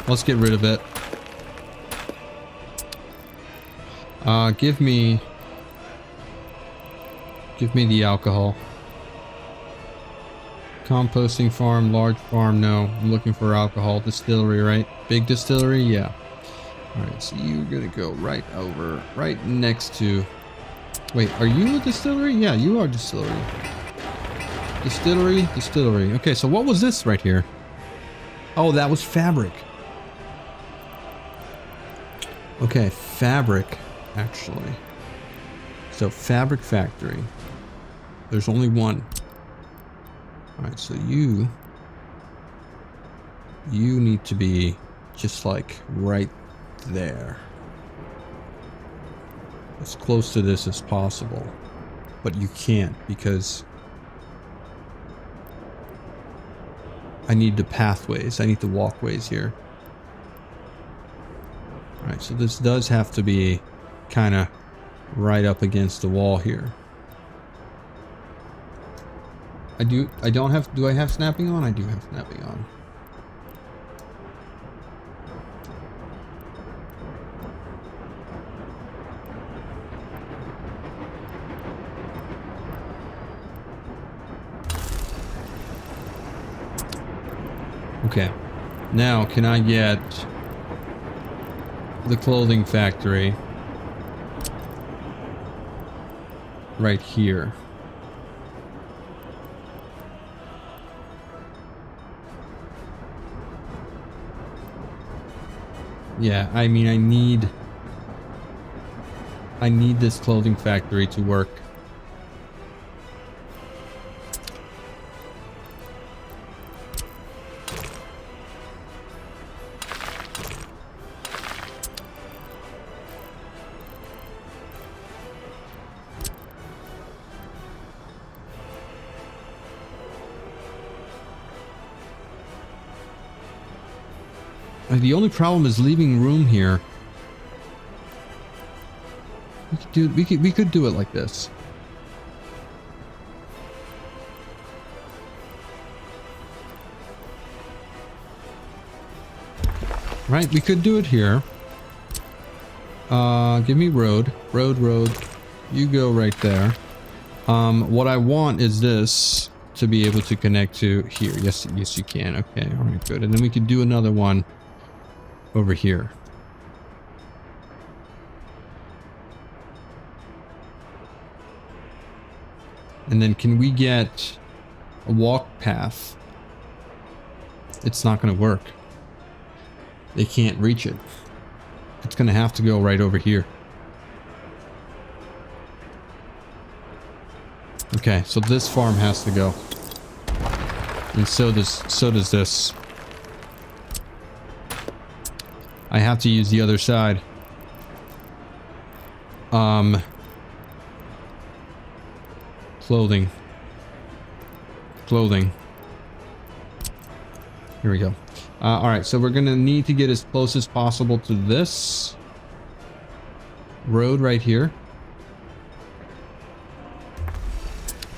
Let's get rid of it. Give me the alcohol. Composting farm, large farm, no. I'm looking for alcohol. Distillery, right? Big distillery, yeah. Alright, so you're gonna go right over, right next to... Wait, are you a distillery? Yeah, you are distillery. Distillery. Okay, so what was this right here? Oh, that was fabric. Okay, fabric, actually. So, fabric factory. There's only one. Alright, so you need to be just like right there. As close to this as possible. But you can't because I need the pathways. I need the walkways here. Alright, so this does have to be kind of right up against the wall here. Do I have snapping on? I do have snapping on. Okay. Now, can I get the clothing factory right here? Yeah, I mean, I need this clothing factory to work. The only problem is leaving room here. We could do it like this. Right, we could do it here. Give me road. Road. You go right there. What I want is this to be able to connect to here. Yes, you can. Okay, all right, good. And then we could do another one over here. And then can we get a walk path? It's not going to work. They can't reach it. It's going to have to go right over here. Okay, so this farm has to go. And so does this. I have to use the other side. Clothing. Here we go. Alright, so we're gonna need to get as close as possible to this road right here,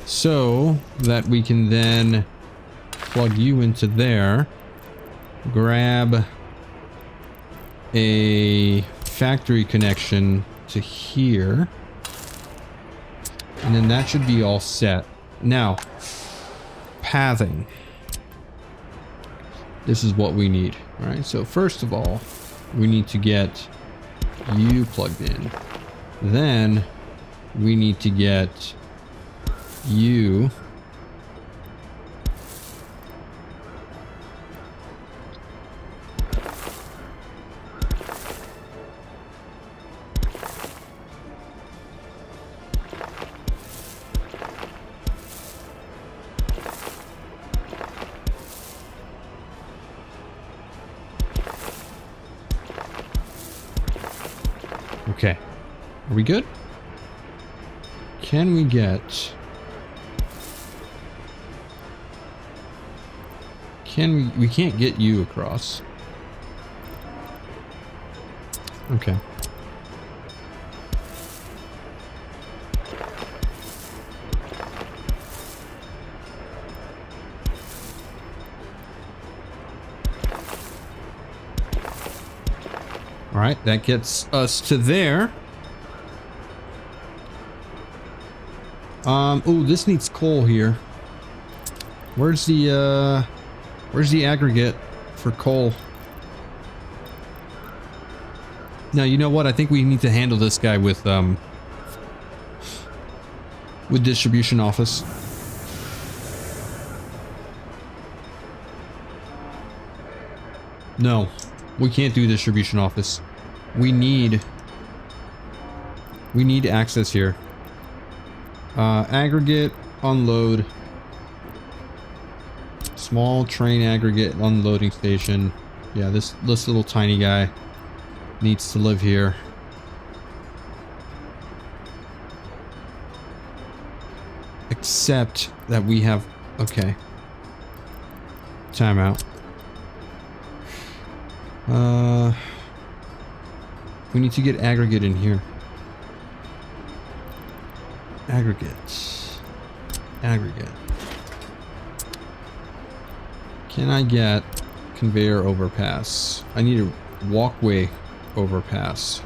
so that we can then plug you into there, grab a factory connection to here, and then that should be all set. Now, pathing. This is what we need. All right, so first of all, we need to get you plugged in. Then we need to get you okay. Are we good? Can we get... We can't get you across. Okay. All right, that gets us to there. Oh, this needs coal here. Where's the aggregate for coal? Now, you know what? I think we need to handle this guy with distribution office. No, we can't do distribution office. We need access here. Aggregate, unload. Small train aggregate unloading station. Yeah, this little tiny guy needs to live here. Except that we have... Okay. Timeout. We need to get aggregate in here. Aggregate. Can I get conveyor overpass? I need a walkway overpass.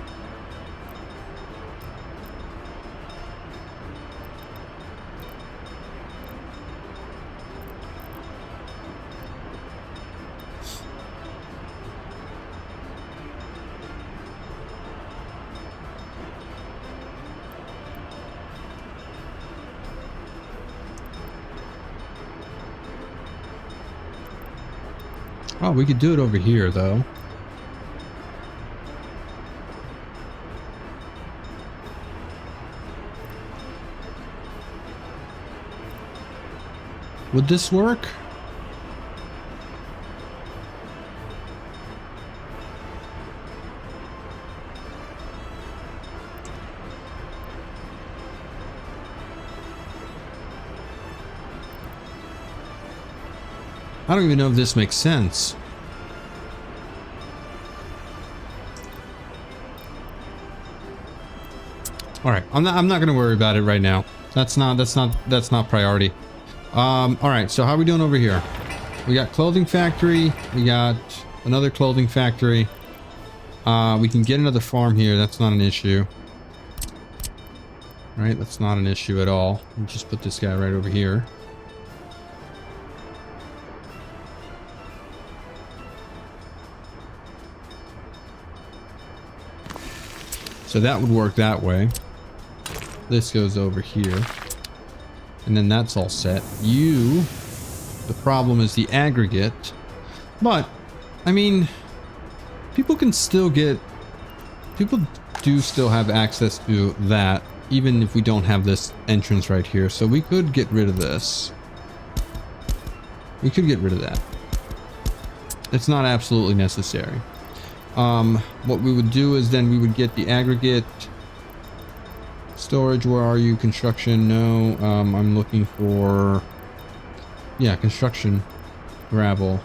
Oh, we could do it over here, though. Would this work? I don't even know if this makes sense. All right, I'm not gonna worry about it right now. That's not priority. All right, so how are we doing over here? We got clothing factory. We got another clothing factory. We can get another farm here. That's not an issue. Right, that's not an issue at all. We'll just put this guy right over here. So that would work that way. This goes over here. And then that's all set. The problem is the aggregate. But, I mean, people do still have access to that, even if we don't have this entrance right here. So we could get rid of this. We could get rid of that. It's not absolutely necessary. What we would do is then we would get the aggregate storage. Where are you? Construction? No. I'm looking for, yeah, construction. Gravel.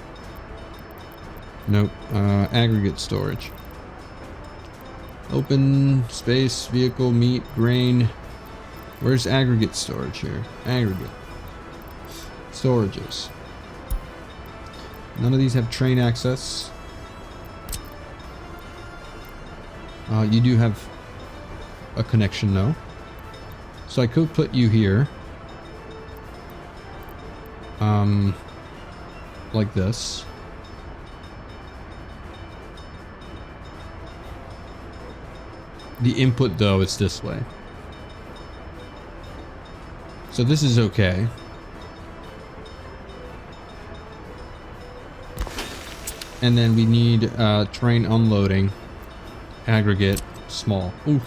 Nope. Aggregate storage. Open space, vehicle, meat, grain. Where's aggregate storage here? Aggregate. Storages. None of these have train access. You do have a connection though. So I could put you here. Like this. The input though is this way. So this is okay. And then we need train unloading. Aggregate small. Oof.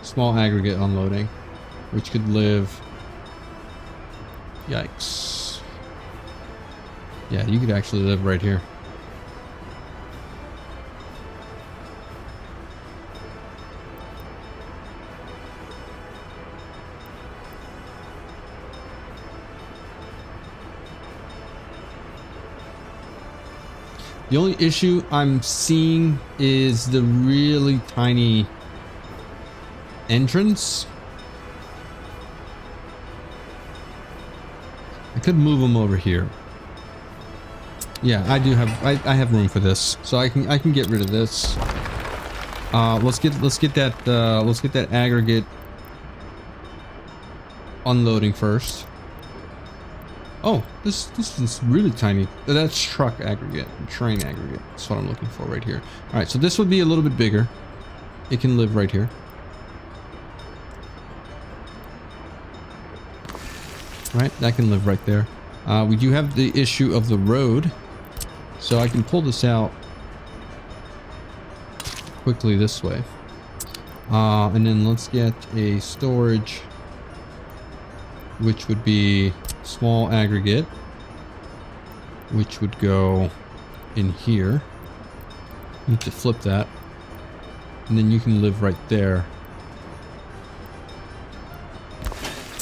Small aggregate unloading, which could live. Yikes. Yeah, you could actually live right here. The only issue I'm seeing is the really tiny entrance. I could move them over here. Yeah, I do have I have room for this, so I can get rid of this. Let's get that aggregate unloading first. Oh, this is really tiny. That's truck aggregate, train aggregate. That's what I'm looking for right here. All right, so this would be a little bit bigger. It can live right here. All right, that can live right there. We do have the issue of the road, so I can pull this out quickly this way. And then let's get a storage, which would be small aggregate, which would go in here. Need to flip that, and then you can live right there.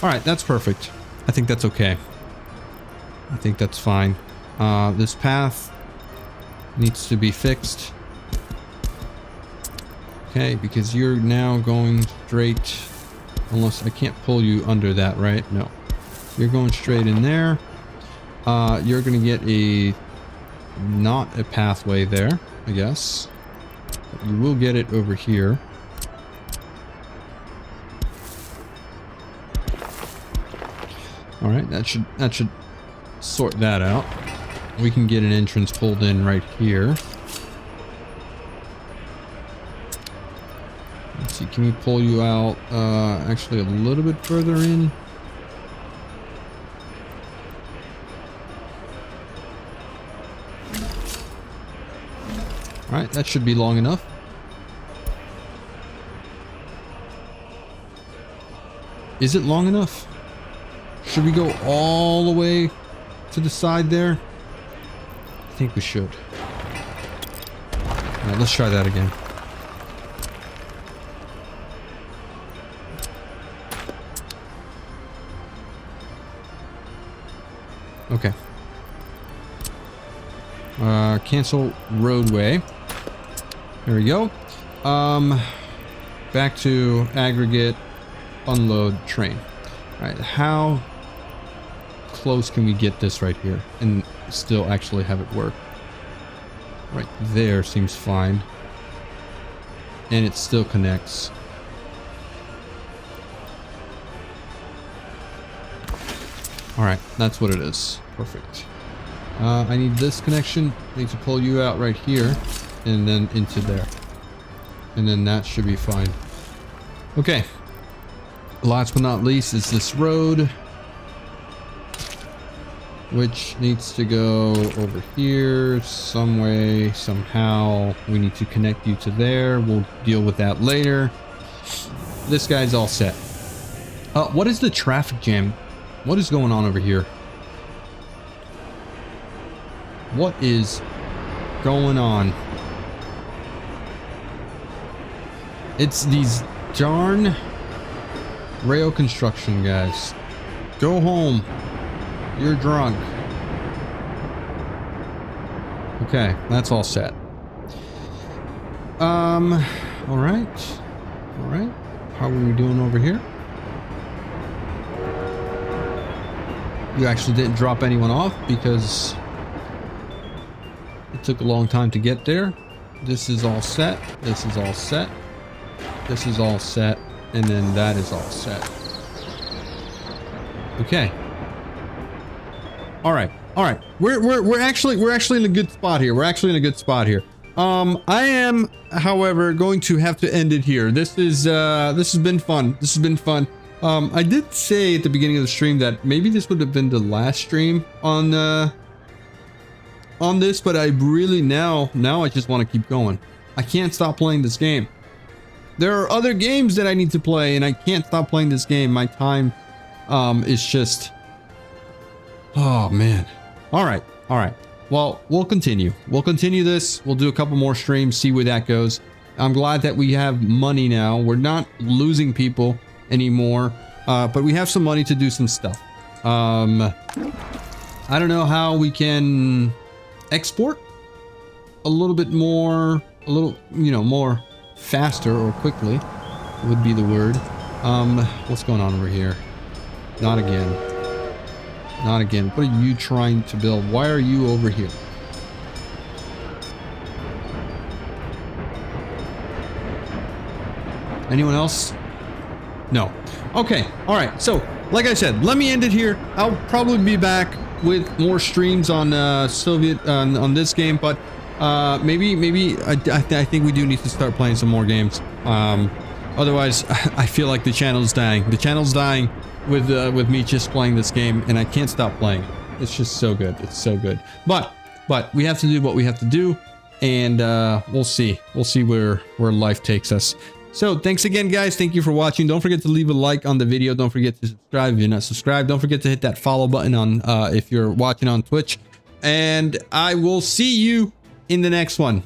All right, that's perfect. I think that's okay. I think that's fine. This path needs to be fixed. Okay, because you're now going straight, unless I can't pull you under that, right? No. You're going straight in there. You're going to get not a pathway there, I guess. But you will get it over here. All right, that should sort that out. We can get an entrance pulled in right here. Let's see, can we pull you out actually a little bit further in? All right, that should be long enough. Is it long enough? Should we go all the way to the side there? I think we should. All right, let's try that again. Okay. Cancel roadway. There we go. back to aggregate, unload train. All right, how close can we get this right here and still actually have it work? Right there seems fine. And it still connects. All right, that's what it is. Perfect. I need this connection. I need to pull you out right here and then into there. And then that should be fine. Okay. Last but not least is this road, which needs to go over here some way, somehow. We need to connect you to there. We'll deal with that later. This guy's all set. What is the traffic jam? What is going on over here? What is going on? It's these darn rail construction guys. Go home. You're drunk. Okay, that's all set. All right. All right. How are we doing over here? You actually didn't drop anyone off because it took a long time to get there. This is all set. This is all set. This is all set. And then that is all set. Okay. All right. All right. We're actually in a good spot here. We're actually in a good spot here. I am, however, going to have to end it here. This has been fun. This has been fun. I did say at the beginning of the stream that maybe this would have been the last stream on this, but I really now I just want to keep going. I can't stop playing this game. There are other games that I need to play, and I can't stop playing this game. My time is just, oh man. All right. All right. Well, we'll continue. We'll continue this. We'll do a couple more streams, see where that goes. I'm glad that we have money now. We're not losing people anymore, but we have some money to do some stuff. I don't know how we can export a little bit more, more faster or quickly would be the word. What's going on over here? Not again. Not again. What are you trying to build? Why are you over here? Anyone else? No. Okay. All right. So, like I said, let me end it here. I'll probably be back with more streams on Soviet on this game, but maybe I think we do need to start playing some more games. Otherwise, I feel like the channel's dying. The channel's dying with me just playing this game, and I can't stop playing. It's just so good. It's so good. But we have to do what we have to do, and we'll see. We'll see where life takes us. So thanks again, guys. Thank you for watching. Don't forget to leave a like on the video. Don't forget to subscribe if you're not subscribed. Don't forget to hit that follow button on if you're watching on Twitch. And I will see you in the next one.